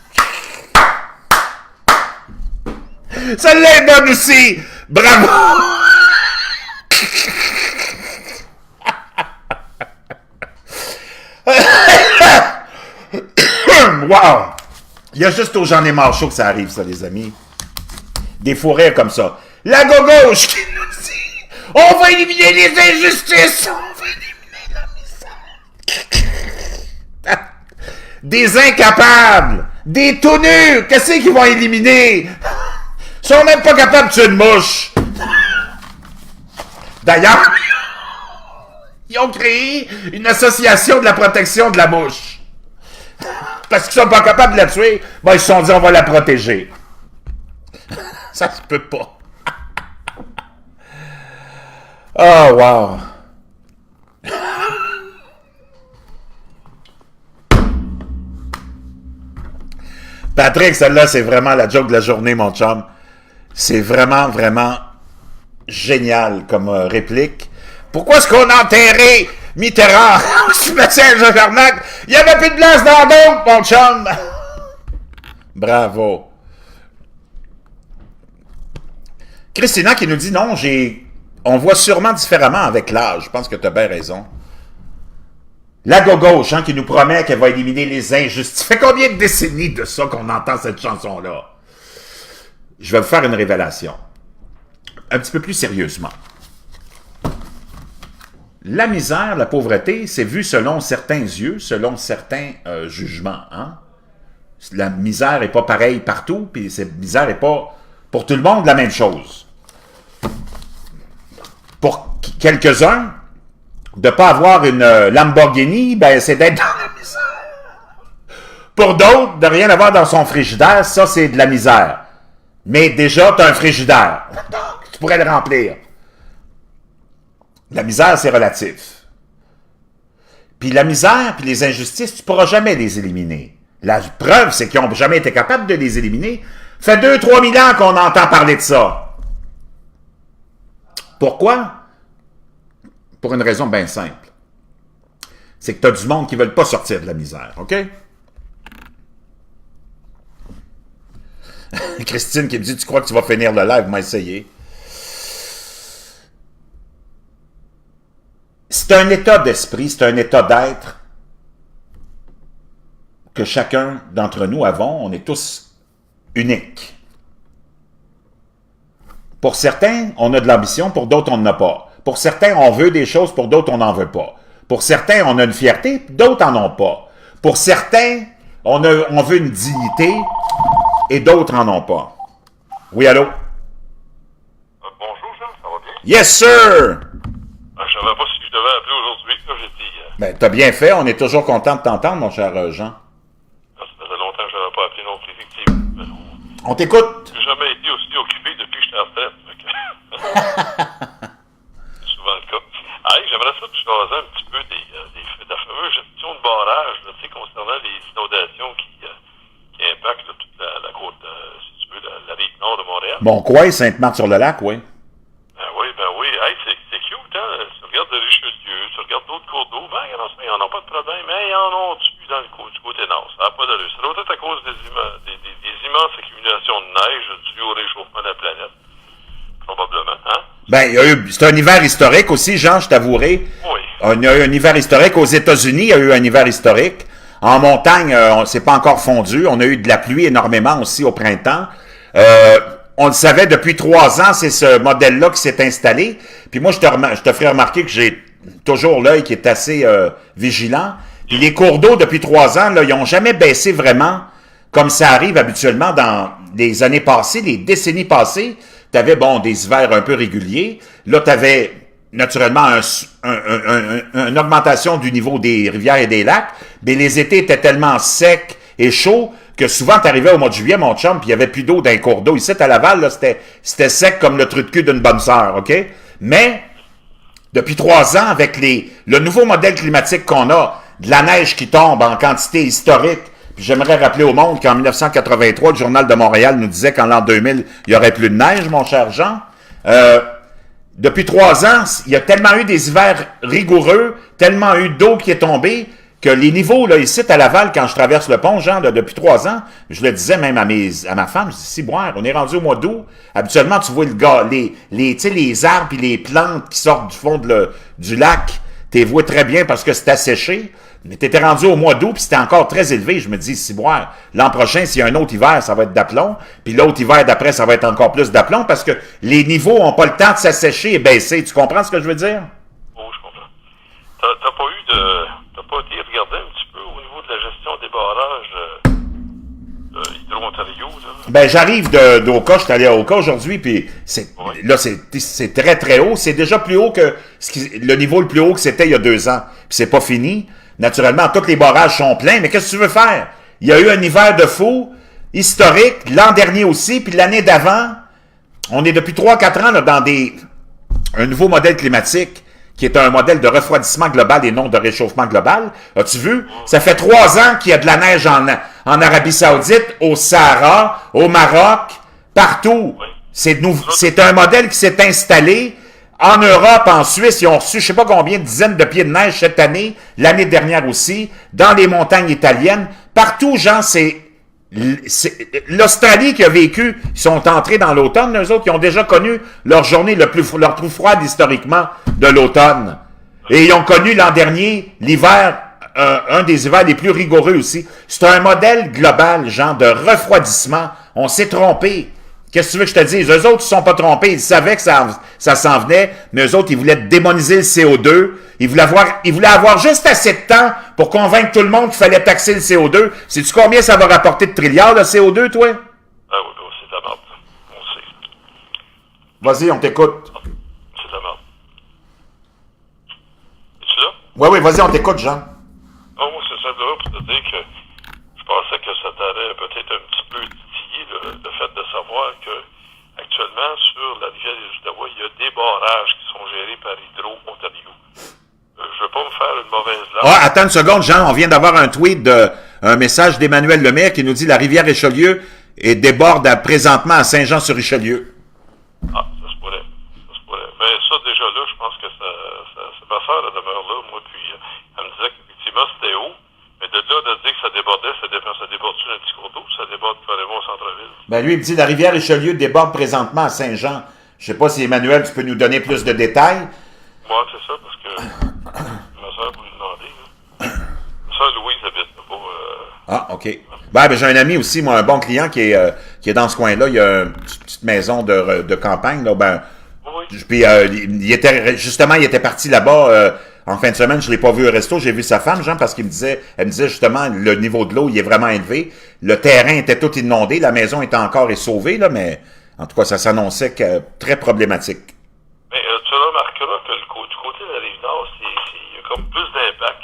Celle-là est bonne aussi. Bravo. Wow. Il y a juste au J'en ai marre chaud que ça arrive, ça, les amis. Des fous rires comme ça. La gauche qui nous dit on va éliminer les injustices. On va éliminer la misère. Des incapables. Des tout nus. Qu'est-ce qu'ils vont éliminer? Ils sont même pas capables de tuer une mouche. D'ailleurs, ils ont créé une association de la protection de la mouche. Parce qu'ils sont pas capables de la tuer, ben ils se sont dit on va la protéger. Ça se peut pas. Oh, wow. Patrick, celle-là, c'est vraiment la joke de la journée, mon chum. C'est vraiment, vraiment génial comme réplique. Pourquoi est-ce qu'on a enterré Mitterrand au cimetière Jean-Jarnac? Il n'y avait plus de place dans l'autre, mon chum! Bravo. Christina qui nous dit non, on voit sûrement différemment avec l'âge. Je pense que tu as bien raison. La gauche, hein, qui nous promet qu'elle va éliminer les injustices. Ça fait combien de décennies de ça qu'on entend cette chanson-là? Je vais vous faire une révélation. Un petit peu plus sérieusement. La misère, la pauvreté, c'est vu selon certains yeux, selon certains jugements. Hein? La misère n'est pas pareille partout, puis cette misère n'est pas pour tout le monde la même chose. Pour quelques-uns, de ne pas avoir une Lamborghini, ben c'est d'être dans la misère. Pour d'autres, de rien avoir dans son frigidaire, ça c'est de la misère. Mais déjà, tu as un frigidaire. Donc, tu pourrais le remplir. La misère, c'est relatif. Puis la misère, puis les injustices, tu ne pourras jamais les éliminer. La preuve, c'est qu'ils n'ont jamais été capables de les éliminer. Ça fait 2-3 000 ans qu'on entend parler de ça. Pourquoi? Pour une raison bien simple. C'est que tu as du monde qui ne veulent pas sortir de la misère, OK? Christine qui me dit, tu crois que tu vas finir le live? M'a essayé. C'est un état d'esprit, c'est un état d'être que chacun d'entre nous avons. On est tous uniques. Pour certains, on a de l'ambition, pour d'autres, on n'en a pas. Pour certains, on veut des choses, pour d'autres, on n'en veut pas. Pour certains, on a une fierté, d'autres n'en ont pas. Pour certains, on veut une dignité, et d'autres n'en ont pas. Oui, allô? Bonjour, Jean, ça va bien? Yes, sir! Je savais pas si je devais appeler aujourd'hui. J'ai dit... Ben, t'as bien fait. On est toujours content de t'entendre, mon cher Jean. Ça faisait longtemps que je n'avais pas appelé non plus, effectivement. On t'écoute. J'ai jamais été aussi occupé depuis que j'étais en retraite. C'est souvent le cas. J'aimerais ça que tu jases un petit peu de la fameuse gestion de barrage, là, concernant les inondations qui impactent là, toute la côte, si tu veux, la rive nord de Montréal. Boncoin, Sainte-Marthe-sur-le-Lac, oui. Ben oui. C'est cute, hein? Tu regardes le Richelieu, tu regardes d'autres cours d'eau, ils n'en ont pas de problème, mais ils en ont du côté nord. Ça n'a pas d'allure. C'est peut-être à cause des immenses accumulations de neige dues au réchauffement de la planète. Probablement, hein? Ben, c'est un hiver historique aussi, Jean, je t'avouerai. Oui. Il y a eu un hiver historique. Aux États-Unis, il y a eu un hiver historique. En montagne, c'est pas encore fondu. On a eu de la pluie énormément aussi au printemps. On le savait depuis 3 ans, c'est ce modèle-là qui s'est installé. Puis moi, je te ferai remarquer que j'ai toujours l'œil qui est assez vigilant. Puis les cours d'eau, depuis 3 ans, là, ils n'ont jamais baissé vraiment comme ça arrive habituellement dans les années passées, les décennies passées. Tu avais, des hivers un peu réguliers. Là, tu avais naturellement une augmentation du niveau des rivières et des lacs, mais les étés étaient tellement secs et chauds que souvent, tu arrivais au mois de juillet, mon chum, puis il n'y avait plus d'eau dans les cours d'eau. Ici, à Laval, là, c'était sec comme le trou de cul d'une bonne sœur, OK? Mais, depuis 3 ans, avec le nouveau modèle climatique qu'on a, de la neige qui tombe en quantité historique, puis j'aimerais rappeler au monde qu'en 1983, le Journal de Montréal nous disait qu'en l'an 2000, il n'y aurait plus de neige, mon cher Jean. Depuis 3 ans, il y a tellement eu des hivers rigoureux, tellement eu d'eau qui est tombée, que les niveaux, là, ici, à Laval, quand je traverse le pont, Jean, là, depuis 3 ans, je le disais même à ma femme, je dis, si, boire, on est rendu au mois d'août. Habituellement, tu vois les arbres et les plantes qui sortent du fond du lac, tu les vois très bien parce que c'est asséché. Mais tu étais rendu au mois d'août, puis c'était encore très élevé. Je me dis, si, boire, l'an prochain, s'il y a un autre hiver, ça va être d'aplomb. Puis l'autre hiver d'après, ça va être encore plus d'aplomb parce que les niveaux n'ont pas le temps de s'assécher et baisser. Tu comprends ce que je veux dire? Oh, je comprends. T'as pas été regardé un petit peu au niveau de la gestion des barrages Hydro-Ontario, là? Ben, j'arrive d'Oka, je suis allé à Oka aujourd'hui, puis là, c'est très, très haut. C'est déjà plus haut que le niveau le plus haut que c'était il y a 2 ans. Puis c'est pas fini. Naturellement, tous les barrages sont pleins, mais qu'est-ce que tu veux faire? Il y a eu un hiver de fou, historique, l'an dernier aussi, puis l'année d'avant. On est depuis 3-4 ans là, dans un nouveau modèle climatique qui est un modèle de refroidissement global et non de réchauffement global. As-tu vu? Ça fait 3 ans qu'il y a de la neige en Arabie Saoudite, au Sahara, au Maroc, partout. C'est un modèle qui s'est installé en Europe, en Suisse. Ils ont reçu je sais pas combien de dizaines de pieds de neige cette année, l'année dernière aussi, dans les montagnes italiennes. Partout, Jean, c'est l'Australie qui a vécu, ils sont entrés dans l'automne, eux autres, ils ont déjà connu leur journée leur plus froide historiquement de l'automne. Et ils ont connu l'an dernier l'hiver, un des hivers les plus rigoureux aussi. C'est un modèle global, Jean, de refroidissement. On s'est trompé. Qu'est-ce que tu veux que je te dise? Eux autres, ils ne sont pas trompés. Ils savaient que ça s'en venait, mais eux autres, ils voulaient démoniser le CO2. Ils voulaient avoir juste assez de temps pour convaincre tout le monde qu'il fallait taxer le CO2. Sais-tu combien ça va rapporter de trilliards, le CO2, toi? Ah oui, ben, c'est de la merde. On sait. Vas-y, on t'écoute. C'est de la merde. Es-tu là? Oui, vas-y, on t'écoute, Jean. Non, moi, c'est simplement pour te dire que je pensais que ça t'allait peut-être un petit peu titiller le fait de savoir que actuellement, sur la rivière des Outaouais, il y a des barrages qui sont gérés par Hydro-Ontario. Je veux pas me faire une mauvaise langue. Ah, attends une seconde, Jean. On vient d'avoir un tweet un message d'Emmanuel Lemaire qui nous dit la rivière Richelieu et déborde présentement à Saint-Jean-sur-Richelieu. Ah, ça se pourrait. Mais ça, déjà là, je pense que ma soeur, elle demeure là, moi, puis elle me disait qu'effectivement, c'était haut. Mais de là, de dire que ça débordait, ça déborde-tu d'un petit cours d'eau, ça déborde carrément au centre-ville. Ben lui, il me dit la rivière Richelieu déborde présentement à Saint-Jean. Je sais pas si Emmanuel, tu peux nous donner plus de détails. Moi, c'est ça, parce que ma soeur voulait demander. Ma soeur Louise habite là-bas. Ah, OK. Ben, j'ai un ami aussi, moi, un bon client qui est dans ce coin-là. Il y a une petite maison de campagne, là. Ben, Oui. puis il était parti là-bas en fin de semaine. Je l'ai pas vu au resto. J'ai vu sa femme, Jean, parce elle me disait justement le niveau de l'eau, il est vraiment élevé. Le terrain était tout inondé. La maison était encore sauvée, là, mais en tout cas, ça s'annonçait très problématique. Mais tu remarqueras que du côté de la Rive-Nord, il y a comme plus d'impact.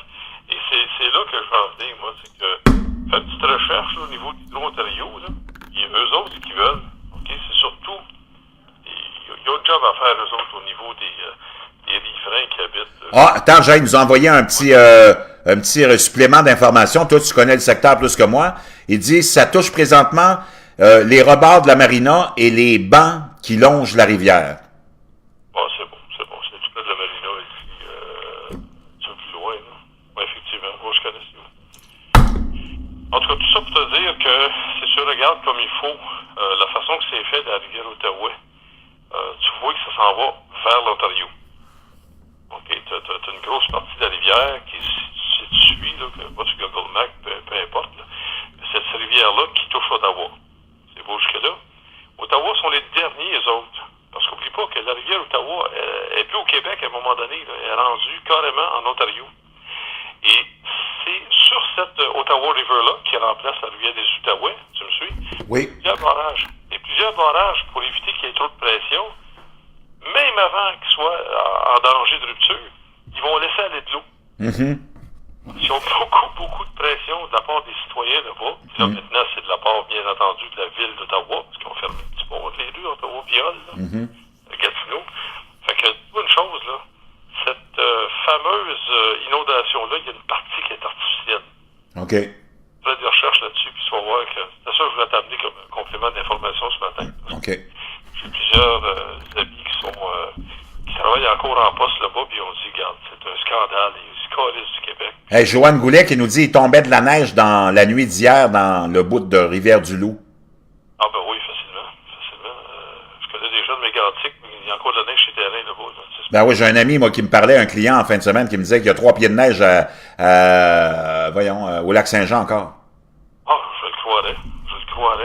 Et c'est là que je veux en venir, moi. C'est que, faites une petite recherche là, au niveau d'Hydro-Ontario, là. Et eux autres, ce qu'ils veulent, OK, c'est surtout, il y a un job à faire, eux autres, au niveau des riverains qui habitent. Ah, attends, Jean, il nous a envoyé un petit supplément d'informations. Toi, tu connais le secteur plus que moi. Il dit, ça touche présentement les rebords de la marina et les bancs qui longent la rivière. Ah, c'est bon. C'est tout près de la marina ici. C'est plus loin, là. Ouais, effectivement. Moi, je connais ça. En tout cas, tout ça pour te dire que si tu regardes comme il faut la façon que c'est fait dans la rivière Outaouais, tu vois que ça s'en va vers l'Ontario. OK, t'as une grosse partie de la rivière qui, si tu suis, là, que pas sur Google Maps, peu importe, là, c'est cette rivière-là qui touche Ottawa. C'est beau jusque-là. Ottawa sont les derniers, eux autres. Parce qu'oublie pas que la rivière Ottawa, elle est plus au Québec à un moment donné, là, elle est rendue carrément en Ontario. Et c'est sur cette Ottawa River-là qui remplace la rivière des Outaouais, tu me suis? Oui. Plusieurs barrages. Et plusieurs barrages pour éviter qu'il y ait trop de pression. Même avant qu'ils soient en danger de rupture, ils vont laisser aller de l'eau. Mm-hmm. Ils ont beaucoup de pression de la part des citoyens là-bas. Là, maintenant, c'est de la part, bien entendu, de la ville d'Ottawa, parce qu'ils ont fermé un petit peu les rues, Ottawa-Viol, Gatineau. Fait que, une chose, là, cette fameuse inondation-là, il y a une partie qui est artificielle. OK. Je fais des recherches là-dessus, puis tu vas voir que c'est ça que je voulais t'amener comme complément d'information ce matin. OK. J'ai plusieurs amis qui travaillent encore en poste là-bas, puis on dit, regarde, c'est un scandale, les scoristes du Québec. Hey, Joanne Goulet qui nous dit il tombait de la neige dans la nuit d'hier dans le bout de Rivière-du-Loup. Ah ben oui, facilement. Je connais des gens de Mégantic, mais il y a encore de la neige chez Terrain là-bas. Là. Ben oui, j'ai un ami, moi, qui me parlait, un client en fin de semaine, qui me disait qu'il y a 3 pieds de neige au lac Saint-Jean encore. Ah, je le croirais.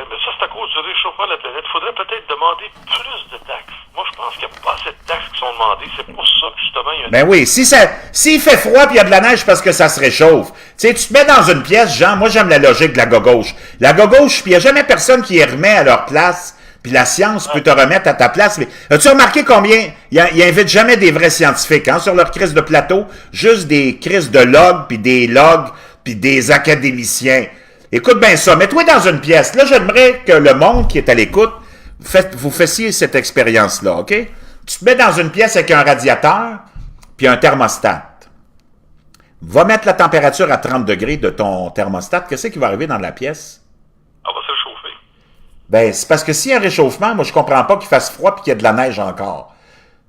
Mais ça, c'est à cause du réchauffement de la planète. Il faudrait peut-être demander plus de taxes. Moi, je pense qu'il n'y a pas assez de taxes qui sont demandées. C'est pour ça que, justement, il y a... Ben oui, s'il fait froid puis il y a de la neige parce que ça se réchauffe. Tu sais, tu te mets dans une pièce, Jean, moi, j'aime la logique de la gauche. La gauche, puis il n'y a jamais personne qui les remet à leur place, puis la science peut te remettre à ta place. Mais as-tu remarqué combien... Ils invitent jamais des vrais scientifiques, hein, sur leur crise de plateau, juste des crises de logs, puis des académiciens. Écoute bien ça, mets-toi dans une pièce. Là, j'aimerais que le monde qui est à l'écoute, vous fassiez cette expérience-là, OK? Tu te mets dans une pièce avec un radiateur puis un thermostat. Va mettre la température à 30 degrés de ton thermostat. Qu'est-ce qui va arriver dans la pièce? On va se réchauffer. Ben, c'est parce que s'il y a un réchauffement, moi, je comprends pas qu'il fasse froid et qu'il y ait de la neige encore.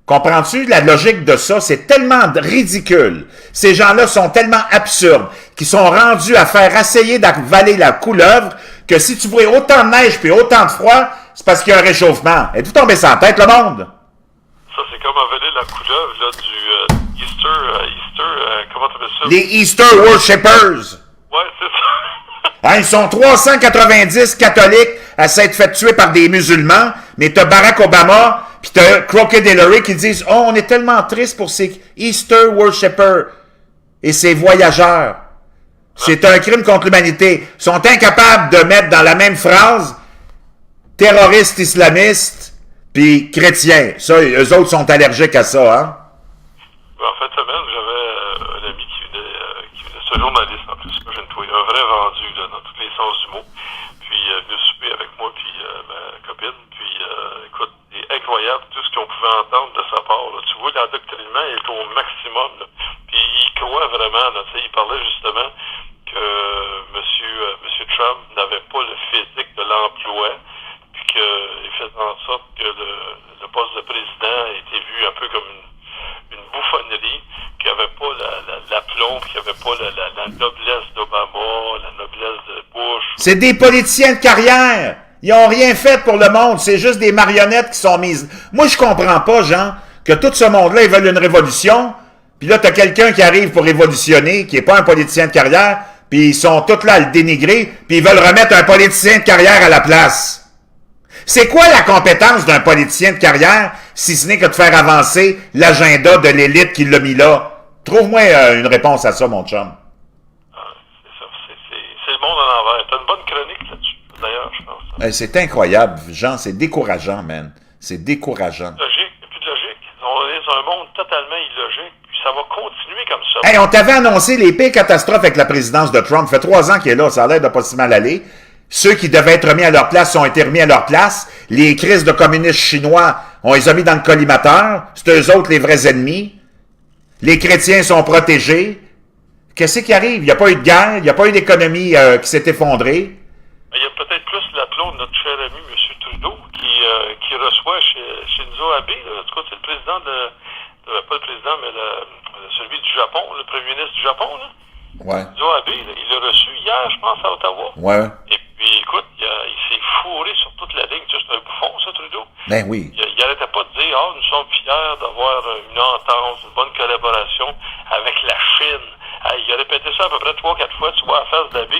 Comprends-tu la logique de ça? C'est tellement ridicule. Ces gens-là sont tellement absurdes qu'ils sont rendus à faire essayer d'avaler la couleuvre que si tu vois autant de neige puis autant de froid, c'est parce qu'il y a un réchauffement. Êtes-vous tombé sans tête, le monde? Ça, c'est comme avaler la couleuvre là, du comment t'appelles ça? Les Easter Worshippers. Ouais, c'est ça. Hein, ils sont 390 catholiques à s'être fait tuer par des musulmans, mais t'as Barack Obama puis t'as Crooked Hillary qui disent « Oh, on est tellement triste pour ces Easter Worshippers et ces voyageurs. C'est un crime contre l'humanité. » Ils sont incapables de mettre dans la même phrase « terroristes islamistes » puis « chrétiens ». Ça, eux autres sont allergiques à ça, hein? En fin de semaine, j'avais un ami qui venait, c'est un journaliste en plus, imagine-toi, un vrai vendu là, dans tous les sens du mot. Puis venu souper avec moi puis ma copine. Puis écoute, c'est incroyable tout ce qu'on pouvait entendre de sa part. Là. Tu vois, l'endoctrinement est au maximum. Là. Puis il croit vraiment. Là, il parlait justement que Monsieur Trump n'avait pas le physique de l'emploi. Puis qu'il faisait en sorte que le poste de président était vu un peu comme une bouffonnerie, qu'il n'y avait pas l'aplomb, qu'il n'y avait pas la noblesse d'Obama, la noblesse de Bush. C'est des politiciens de carrière. Ils n'ont rien fait pour le monde. C'est juste des marionnettes qui sont mises. Moi, je comprends pas, Jean, que tout ce monde-là, ils veulent une révolution. Puis là, tu as quelqu'un qui arrive pour révolutionner, qui n'est pas un politicien de carrière, puis ils sont tous là à le dénigrer, puis ils veulent remettre un politicien de carrière à la place. C'est quoi la compétence d'un politicien de carrière, si ce n'est que de faire avancer l'agenda de l'élite qui l'a mis là? Trouve-moi une réponse à ça, mon chum. C'est ça. C'est le monde à l'envers. T'as une bonne chronique là-dessus, d'ailleurs, je pense. C'est incroyable, Jean. C'est décourageant, man. C'est décourageant. Logique. Il n'y a plus de logique. On est dans un monde totalement illogique. Puis ça va continuer comme ça. Hey, on t'avait annoncé les pires catastrophes avec la présidence de Trump. Ça fait 3 ans qu'il est là. Ça a l'air de pas si mal aller. Ceux qui devaient être remis à leur place ont été remis à leur place. Les crises de communistes chinois, on les a mis dans le collimateur. C'est eux autres les vrais ennemis. Les chrétiens sont protégés. Qu'est-ce qui arrive? Il n'y a pas eu de guerre, il n'y a pas eu d'économie qui s'est effondrée. Il y a peut-être plus l'aplomb de notre cher ami M. Trudeau qui reçoit chez Shinzo Abe. En tout cas, c'est le président pas le président, mais celui du Japon, le premier ministre du Japon. Là. Ouais. Shinzo Abe, il l'a reçu hier, je pense, à Ottawa. Ouais. Et puis, écoute, il s'est fourré sur toute la ligne. Tu sais, c'est un bouffon, ça, Trudeau. Ben oui. Il n'arrêtait pas de dire, nous sommes fiers d'avoir une entente, une bonne collaboration avec la Chine. Il a répété ça à peu près 3-4 fois, tu vois, à face d'Abe,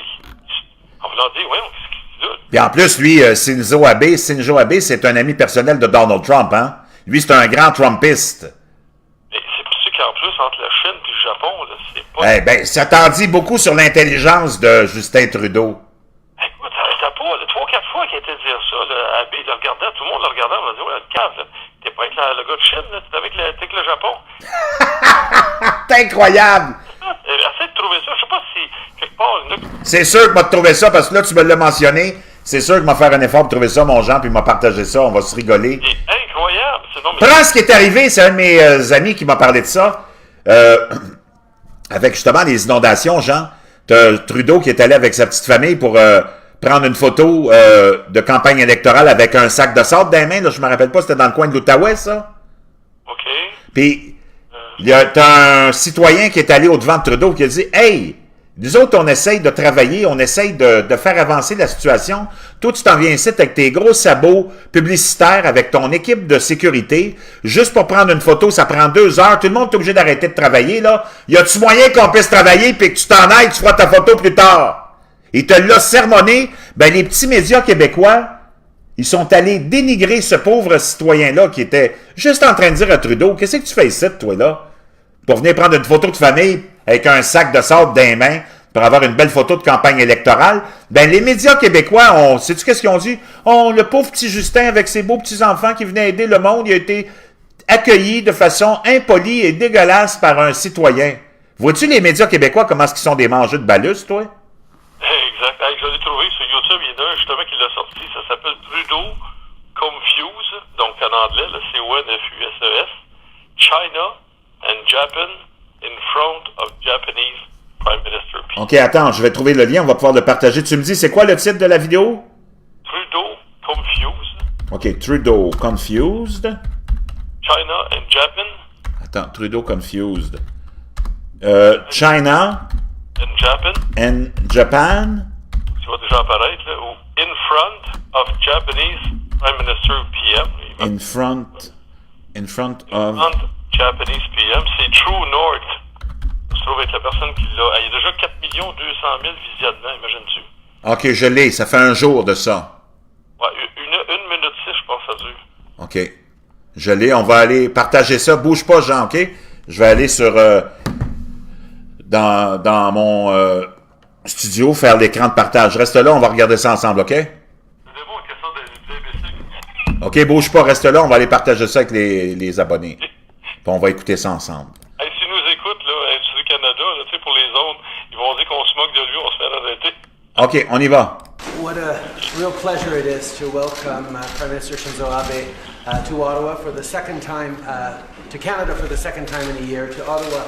en voulant dire, ouais, qu'est-ce qu'il dit là? Puis en plus, lui, Shinzo Abe, c'est un ami personnel de Donald Trump, hein? Lui, c'est un grand Trumpiste. Mais c'est pour ça qu'en plus, entre la Chine et le Japon, là, c'est pas... Eh ben, ça t'en dit beaucoup sur l'intelligence de Justin Trudeau. Écoute, t'as pas 3-4 fois qu'il a été dire ça, là, Abe, il le regardait, tout le monde le regardait, on va dire, ouais, le cave, là, t'es pas avec le gars de Chine, là, t'es avec le Japon. C'est incroyable! Essaye de trouver ça, je sais pas si, quelque part... C'est sûr que m'a trouvé ça, parce que là, tu me l'as mentionné. C'est sûr que m'a faire un effort pour trouver ça, mon Jean, puis m'a partagé ça, on va se rigoler. C'est incroyable, c'est non, mais... Prends ce qui est arrivé, c'est un de mes amis qui m'a parlé de ça, avec justement les inondations, Jean. T'as Trudeau qui est allé avec sa petite famille pour prendre une photo de campagne électorale avec un sac de sable dans les mains, là, je me rappelle pas, c'était dans le coin de l'Outaouais, ça? OK. Puis, t'as un citoyen qui est allé au-devant de Trudeau qui a dit « Hey, nous autres, on essaye de travailler, on essaye de faire avancer la situation. Toi, tu t'en viens ici avec tes gros sabots publicitaires, avec ton équipe de sécurité. Juste pour prendre une photo, ça prend 2 heures. Tout le monde est obligé d'arrêter de travailler, là. Y a-tu moyen qu'on puisse travailler puis que tu t'en ailles, tu feras ta photo plus tard? » Il te l'a sermonné. Ben, les petits médias québécois, ils sont allés dénigrer ce pauvre citoyen-là qui était juste en train de dire à Trudeau, « Qu'est-ce que tu fais ici, toi, là? Pour venir prendre une photo de famille avec un sac de sable dans les mains pour avoir une belle photo de campagne électorale. » Ben, les médias québécois, sais-tu qu'est-ce qu'ils ont dit? « Oh, le pauvre petit Justin avec ses beaux petits-enfants qui venaient aider le monde, il a été accueilli de façon impolie et dégueulasse par un citoyen. » Vois-tu les médias québécois, comment est-ce qu'ils sont des mangeux de balus, toi? Exact. Je l'ai trouvé sur YouTube, il y en a un justement qui l'a sorti. Ça s'appelle Trudeau Confuse, donc en anglais, le C-O-N-F-U-S-E-S. China and Japan in front of Japanese Prime Minister. OK, attends, je vais trouver le lien, on va pouvoir le partager. Tu me dis, c'est quoi le titre de la vidéo? Trudeau OK, Trudeau confused. China and Japan. Attends, Trudeau confused. China And Japan. and Japan. Tu vas déjà apparaître, là. Ou in front of Japanese Prime Minister PM. In front of... Front Japanese PM. C'est True North. Ça se trouve être la personne qui l'a. Il y a déjà 4 200 000 visionnements, imagine-tu. OK, je l'ai. Ça fait un jour de ça. Ouais, une minute 6, je pense, ça dure. OK. Je l'ai. On va aller partager ça. Bouge pas, Jean, OK? Je vais aller sur... dans mon studio, faire l'écran de partage. Reste là, on va regarder ça ensemble, OK? C'est bon, une question d'imbécile. OK, bouge pas, reste là. On va aller partager ça avec les abonnés. Puis on va écouter ça ensemble. Hey, s'ils nous écoutent, là, Industrie Canada, là, tu sais, pour les autres, ils vont dire qu'on se moque de lui, on se fait arrêter. OK, on y va. What a real pleasure it is to welcome Prime Minister Shinzo Abe to Ottawa for the second time, to Canada for the second time in a year, to Ottawa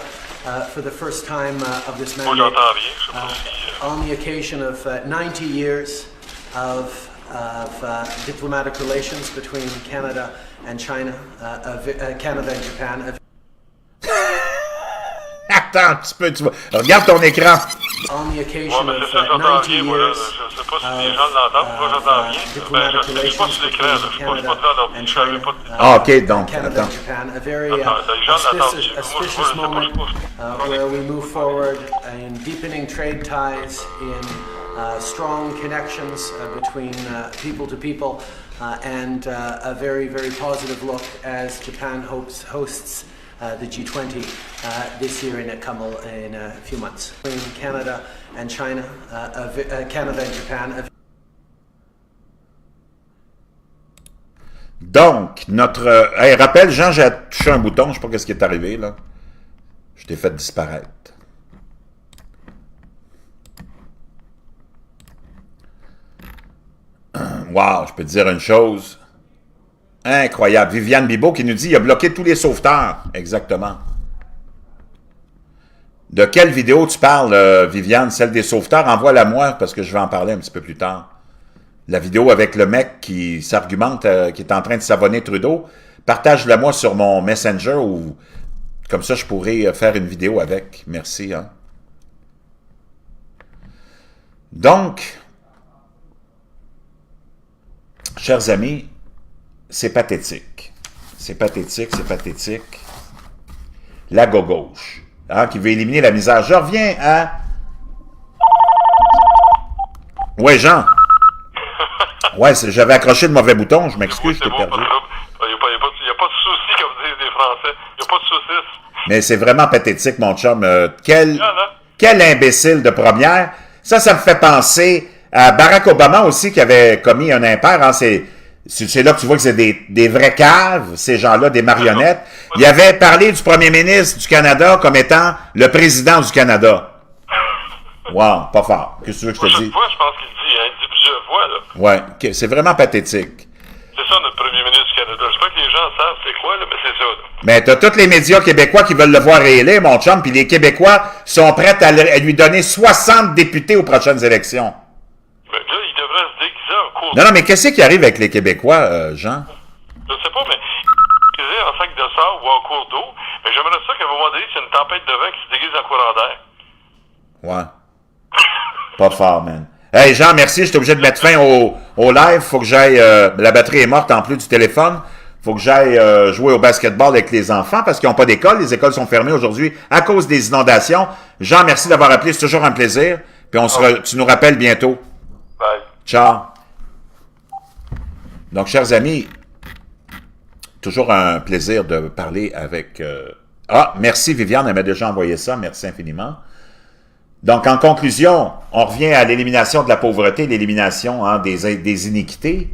for the first time of this Moi, mandate, j'entends rien. Je sais pas si... on the occasion of 90 years of diplomatic relations between Canada and China, Canada and Japan. Attends un petit peu, tu vois. Regarde ton écran. On the Ouais, occasion mais of c'est ça, j'entends 90 rien, moi, là. years Je sais pas si les gens l'entendent, moi, j'entends rien. Ben, je suis pas sur l'écran, là. Je suis pas devant l'ordi, je savais pas... Ah, OK, donc, Canada attends. and Japan, a very Attends, les gens l'entendent. auspicious Moi, je sais moment pas. where we move forward in deepening trade ties, in strong connections between people to people, and a very, very positive look as Japan hosts the G20 this year in a few months. Between Canada and China, Canada and Japan. Donc, notre... Hey, rappelle, Jean, j'ai touché un bouton, je sais pas ce qui est arrivé, là. Je t'ai fait disparaître. Wow, je peux te dire une chose. Incroyable. Viviane Bibeau qui nous dit, il a bloqué tous les sauveteurs. Exactement. De quelle vidéo tu parles, Viviane? Celle des sauveteurs? Envoie-la moi, parce que je vais en parler un petit peu plus tard. La vidéo avec le mec qui s'argumente, qui est en train de savonner Trudeau. Partage-la moi sur mon Messenger ou comme ça je pourrais faire une vidéo avec. Merci. Hein? Donc, chers amis, c'est pathétique. C'est pathétique, c'est pathétique. La gauche, hein, qui veut éliminer la misère. Je reviens à... Ouais, Jean. Ouais, j'avais accroché le mauvais bouton, je m'excuse, je t'ai perdu. Il n'y a pas de souci, comme disent les Français. Il n'y a pas de saucisse. Mais c'est vraiment pathétique, mon chum. Quel imbécile de première. Ça me fait penser à Barack Obama aussi, qui avait commis un impair. Hein, c'est là que tu vois que c'est des vrais caves, ces gens-là, des marionnettes. Il avait parlé du premier ministre du Canada comme étant le président du Canada. Wow, pas fort. Qu'est-ce que tu veux que je te dise? Chaque fois, je pense qu'il dit, hein, il dit plusieurs fois, là. Ouais, okay, c'est vraiment pathétique. C'est ça, notre premier ministre du Canada. Je sais pas que les gens savent c'est quoi, là, mais c'est ça, là. Mais t'as tous les médias québécois qui veulent le voir réélire, mon chum, puis les Québécois sont prêts à lui donner 60 députés aux prochaines élections. Mais là, il devrait se déguiser en cours. Non, mais qu'est-ce qui arrive avec les Québécois, Jean? Je sais pas, mais déguiser en sac de sable ou en cours d'eau. Mais j'aimerais ça qu'à un moment donné, c'est une tempête de vin qui se déguise en courant d'air. Ouais. Pas fort, man. Hey, Jean, merci. J'étais obligé de mettre fin au live. Faut que j'aille... la batterie est morte en plus du téléphone. Faut que j'aille jouer au basketball avec les enfants parce qu'ils n'ont pas d'école. Les écoles sont fermées aujourd'hui à cause des inondations. Jean, merci d'avoir appelé. C'est toujours un plaisir. Puis tu nous rappelles bientôt. Bye. Ciao. Donc, chers amis, toujours un plaisir de parler avec... Ah, merci Viviane, elle m'a déjà envoyé ça. Merci infiniment. Donc, en conclusion, on revient à l'élimination de la pauvreté, l'élimination des iniquités.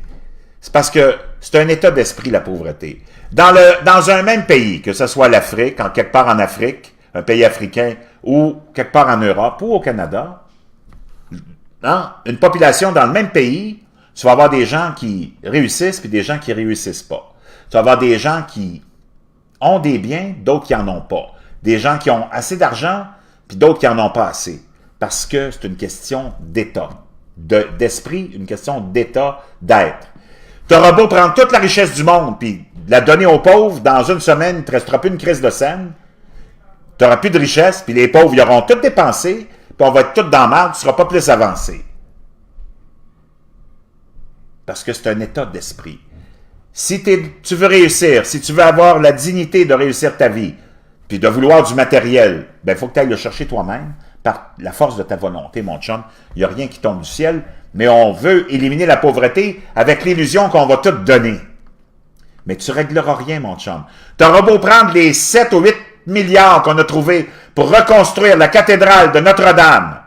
C'est parce que c'est un état d'esprit, la pauvreté. Dans un même pays, que ce soit l'Afrique, quelque part en Afrique, un pays africain, ou quelque part en Europe, ou au Canada, hein, une population dans le même pays, tu vas avoir des gens qui réussissent puis des gens qui réussissent pas. Tu vas avoir des gens qui ont des biens, d'autres qui en ont pas. Des gens qui ont assez d'argent puis d'autres qui en ont pas assez. Parce que c'est une question d'état, d'esprit, une question d'état, d'être. T'auras beau prendre toute la richesse du monde, puis la donner aux pauvres, dans une semaine, il ne te restera plus une crise de scène. Tu n'auras plus de richesse, puis les pauvres, ils auront tout dépensé, puis on va être tous dans la merde, tu ne seras pas plus avancé. Parce que c'est un état d'esprit. Si tu veux réussir, si tu veux avoir la dignité de réussir ta vie, puis de vouloir du matériel, ben il faut que tu ailles le chercher toi-même, par la force de ta volonté, mon chum. Il n'y a rien qui tombe du ciel, mais on veut éliminer la pauvreté avec l'illusion qu'on va tout donner. Mais tu ne régleras rien, mon chum. Tu auras beau prendre les 7 ou 8 milliards qu'on a trouvés pour reconstruire la cathédrale de Notre-Dame,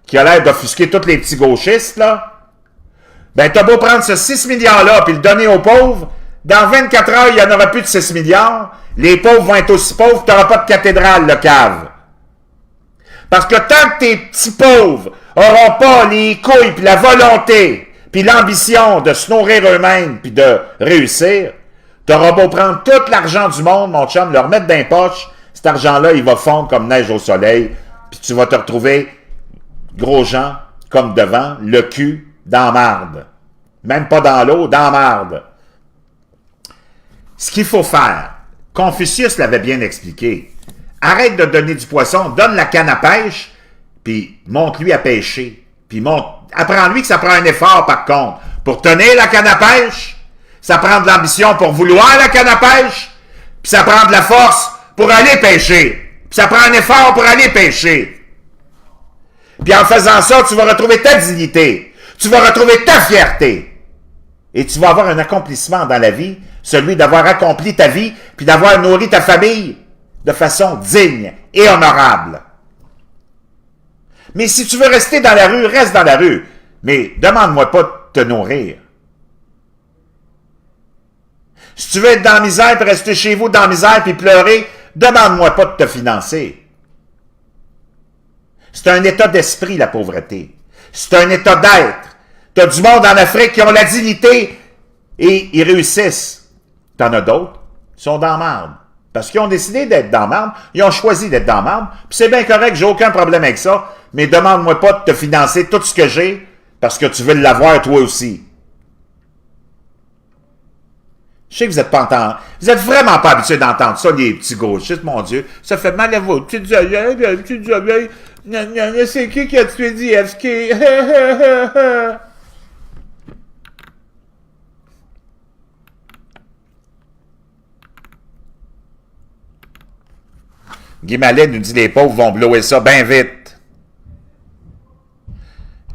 qui a l'air d'offusquer tous les petits gauchistes, là, ben tu as beau prendre ce 6 milliards-là puis le donner aux pauvres, dans 24 heures, il n'y en aura plus de 6 milliards, les pauvres vont être aussi pauvres, tu n'auras pas de cathédrale, le cave. Parce que tant que tes petits pauvres n'auront pas les couilles, puis la volonté, puis l'ambition de se nourrir eux-mêmes, puis de réussir, tu auras beau prendre tout l'argent du monde, mon chum, le remettre dans les poches, cet argent-là, il va fondre comme neige au soleil, puis tu vas te retrouver, gros gens, comme devant, le cul, dans marde. Même pas dans l'eau, dans marde. Ce qu'il faut faire, Confucius l'avait bien expliqué, arrête de donner du poisson, donne la canne à pêche, puis montre-lui à pêcher. Puis apprends-lui que ça prend un effort, par contre. Pour tenir la canne à pêche, ça prend de l'ambition pour vouloir la canne à pêche, puis ça prend de la force pour aller pêcher. Puis ça prend un effort pour aller pêcher. Puis en faisant ça, tu vas retrouver ta dignité. Tu vas retrouver ta fierté. Et tu vas avoir un accomplissement dans la vie, celui d'avoir accompli ta vie, puis d'avoir nourri ta famille de façon digne et honorable. Mais si tu veux rester dans la rue, reste dans la rue. Mais demande-moi pas de te nourrir. Si tu veux être dans la misère, puis rester chez vous dans la misère, puis pleurer, demande-moi pas de te financer. C'est un état d'esprit, la pauvreté. C'est un état d'être. Tu as du monde en Afrique qui ont la dignité et ils réussissent. Tu en as d'autres qui sont dans la marde. Parce qu'ils ont décidé d'être dans la marde, ils ont choisi d'être dans la marde, puis c'est bien correct, j'ai aucun problème avec ça, mais demande-moi pas de te financer tout ce que j'ai parce que tu veux l'avoir toi aussi. Je sais que vous n'êtes pas entendu. Vous êtes vraiment pas habitués d'entendre ça, les petits gauchistes, mon Dieu. Ça fait mal à vous. Petites oreilles, petites oreilles. C'est qui a tué DFK? Guy Mallet nous dit les pauvres vont blower ça bien vite.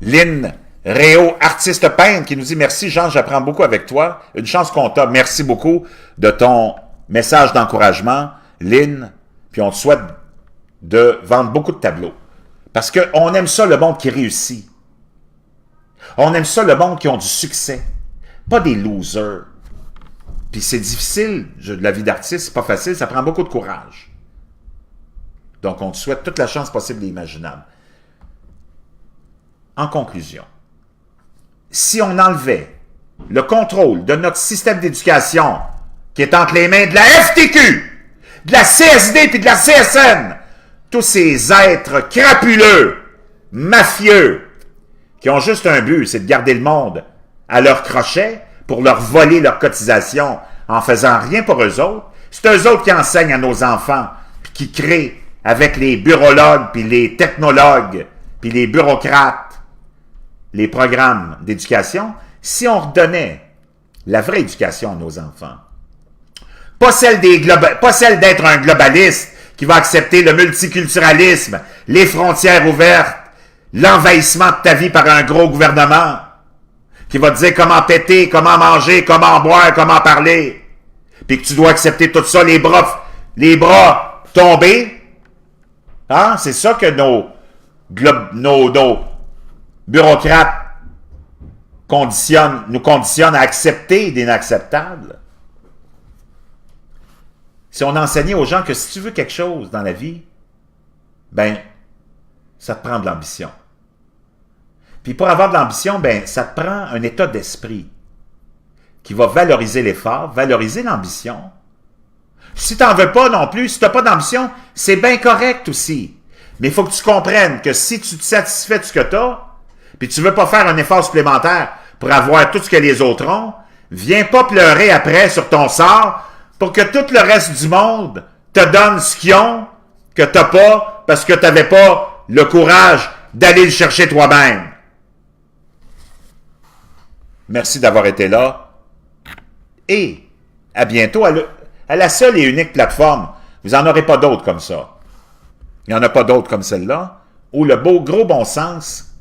Lynn Réau, artiste peintre, qui nous dit « Merci Jean, j'apprends beaucoup avec toi. Une chance qu'on t'a. Merci beaucoup de ton message d'encouragement, Lynn. Puis on te souhaite de vendre beaucoup de tableaux. Parce qu'on aime ça, le monde qui réussit. On aime ça, le monde qui ont du succès. Pas des losers. Puis c'est difficile, la vie d'artiste, c'est pas facile, ça prend beaucoup de courage. Donc on te souhaite toute la chance possible et imaginable. En conclusion, si on enlevait le contrôle de notre système d'éducation qui est entre les mains de la FTQ, de la CSD puis de la CSN, tous ces êtres crapuleux, mafieux, qui ont juste un but, c'est de garder le monde à leur crochet pour leur voler leur cotisation en faisant rien pour eux autres, c'est eux autres qui enseignent à nos enfants puis qui créent avec les bureaulogues puis les technologues puis les bureaucrates les programmes d'éducation, si on redonnait la vraie éducation à nos enfants, pas celle d'être un globaliste qui va accepter le multiculturalisme, les frontières ouvertes, l'envahissement de ta vie par un gros gouvernement, qui va te dire comment péter, comment manger, comment boire, comment parler, puis que tu dois accepter tout ça, les bras tombés. Hein? C'est ça que nos bureaucrates nous conditionnent à accepter l'inacceptable. Si on enseignait aux gens que si tu veux quelque chose dans la vie, ben, ça te prend de l'ambition. Puis pour avoir de l'ambition, ben, ça te prend un état d'esprit qui va valoriser l'effort, valoriser l'ambition. Si tu n'en veux pas non plus, si tu n'as pas d'ambition, c'est bien correct aussi. Mais il faut que tu comprennes que si tu te satisfais de ce que tu as, puis tu ne veux pas faire un effort supplémentaire pour avoir tout ce que les autres ont, Viens pas pleurer après sur ton sort pour que tout le reste du monde te donne ce qu'ils ont, que t'as pas, parce que t'avais pas le courage d'aller le chercher toi-même. Merci d'avoir été là. Et à bientôt à la seule et unique plateforme. Vous n'en aurez pas d'autres comme ça. Il n'y en a pas d'autres comme celle-là, où le gros bon sens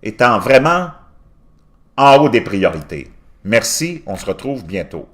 étant vraiment en haut des priorités. Merci, on se retrouve bientôt.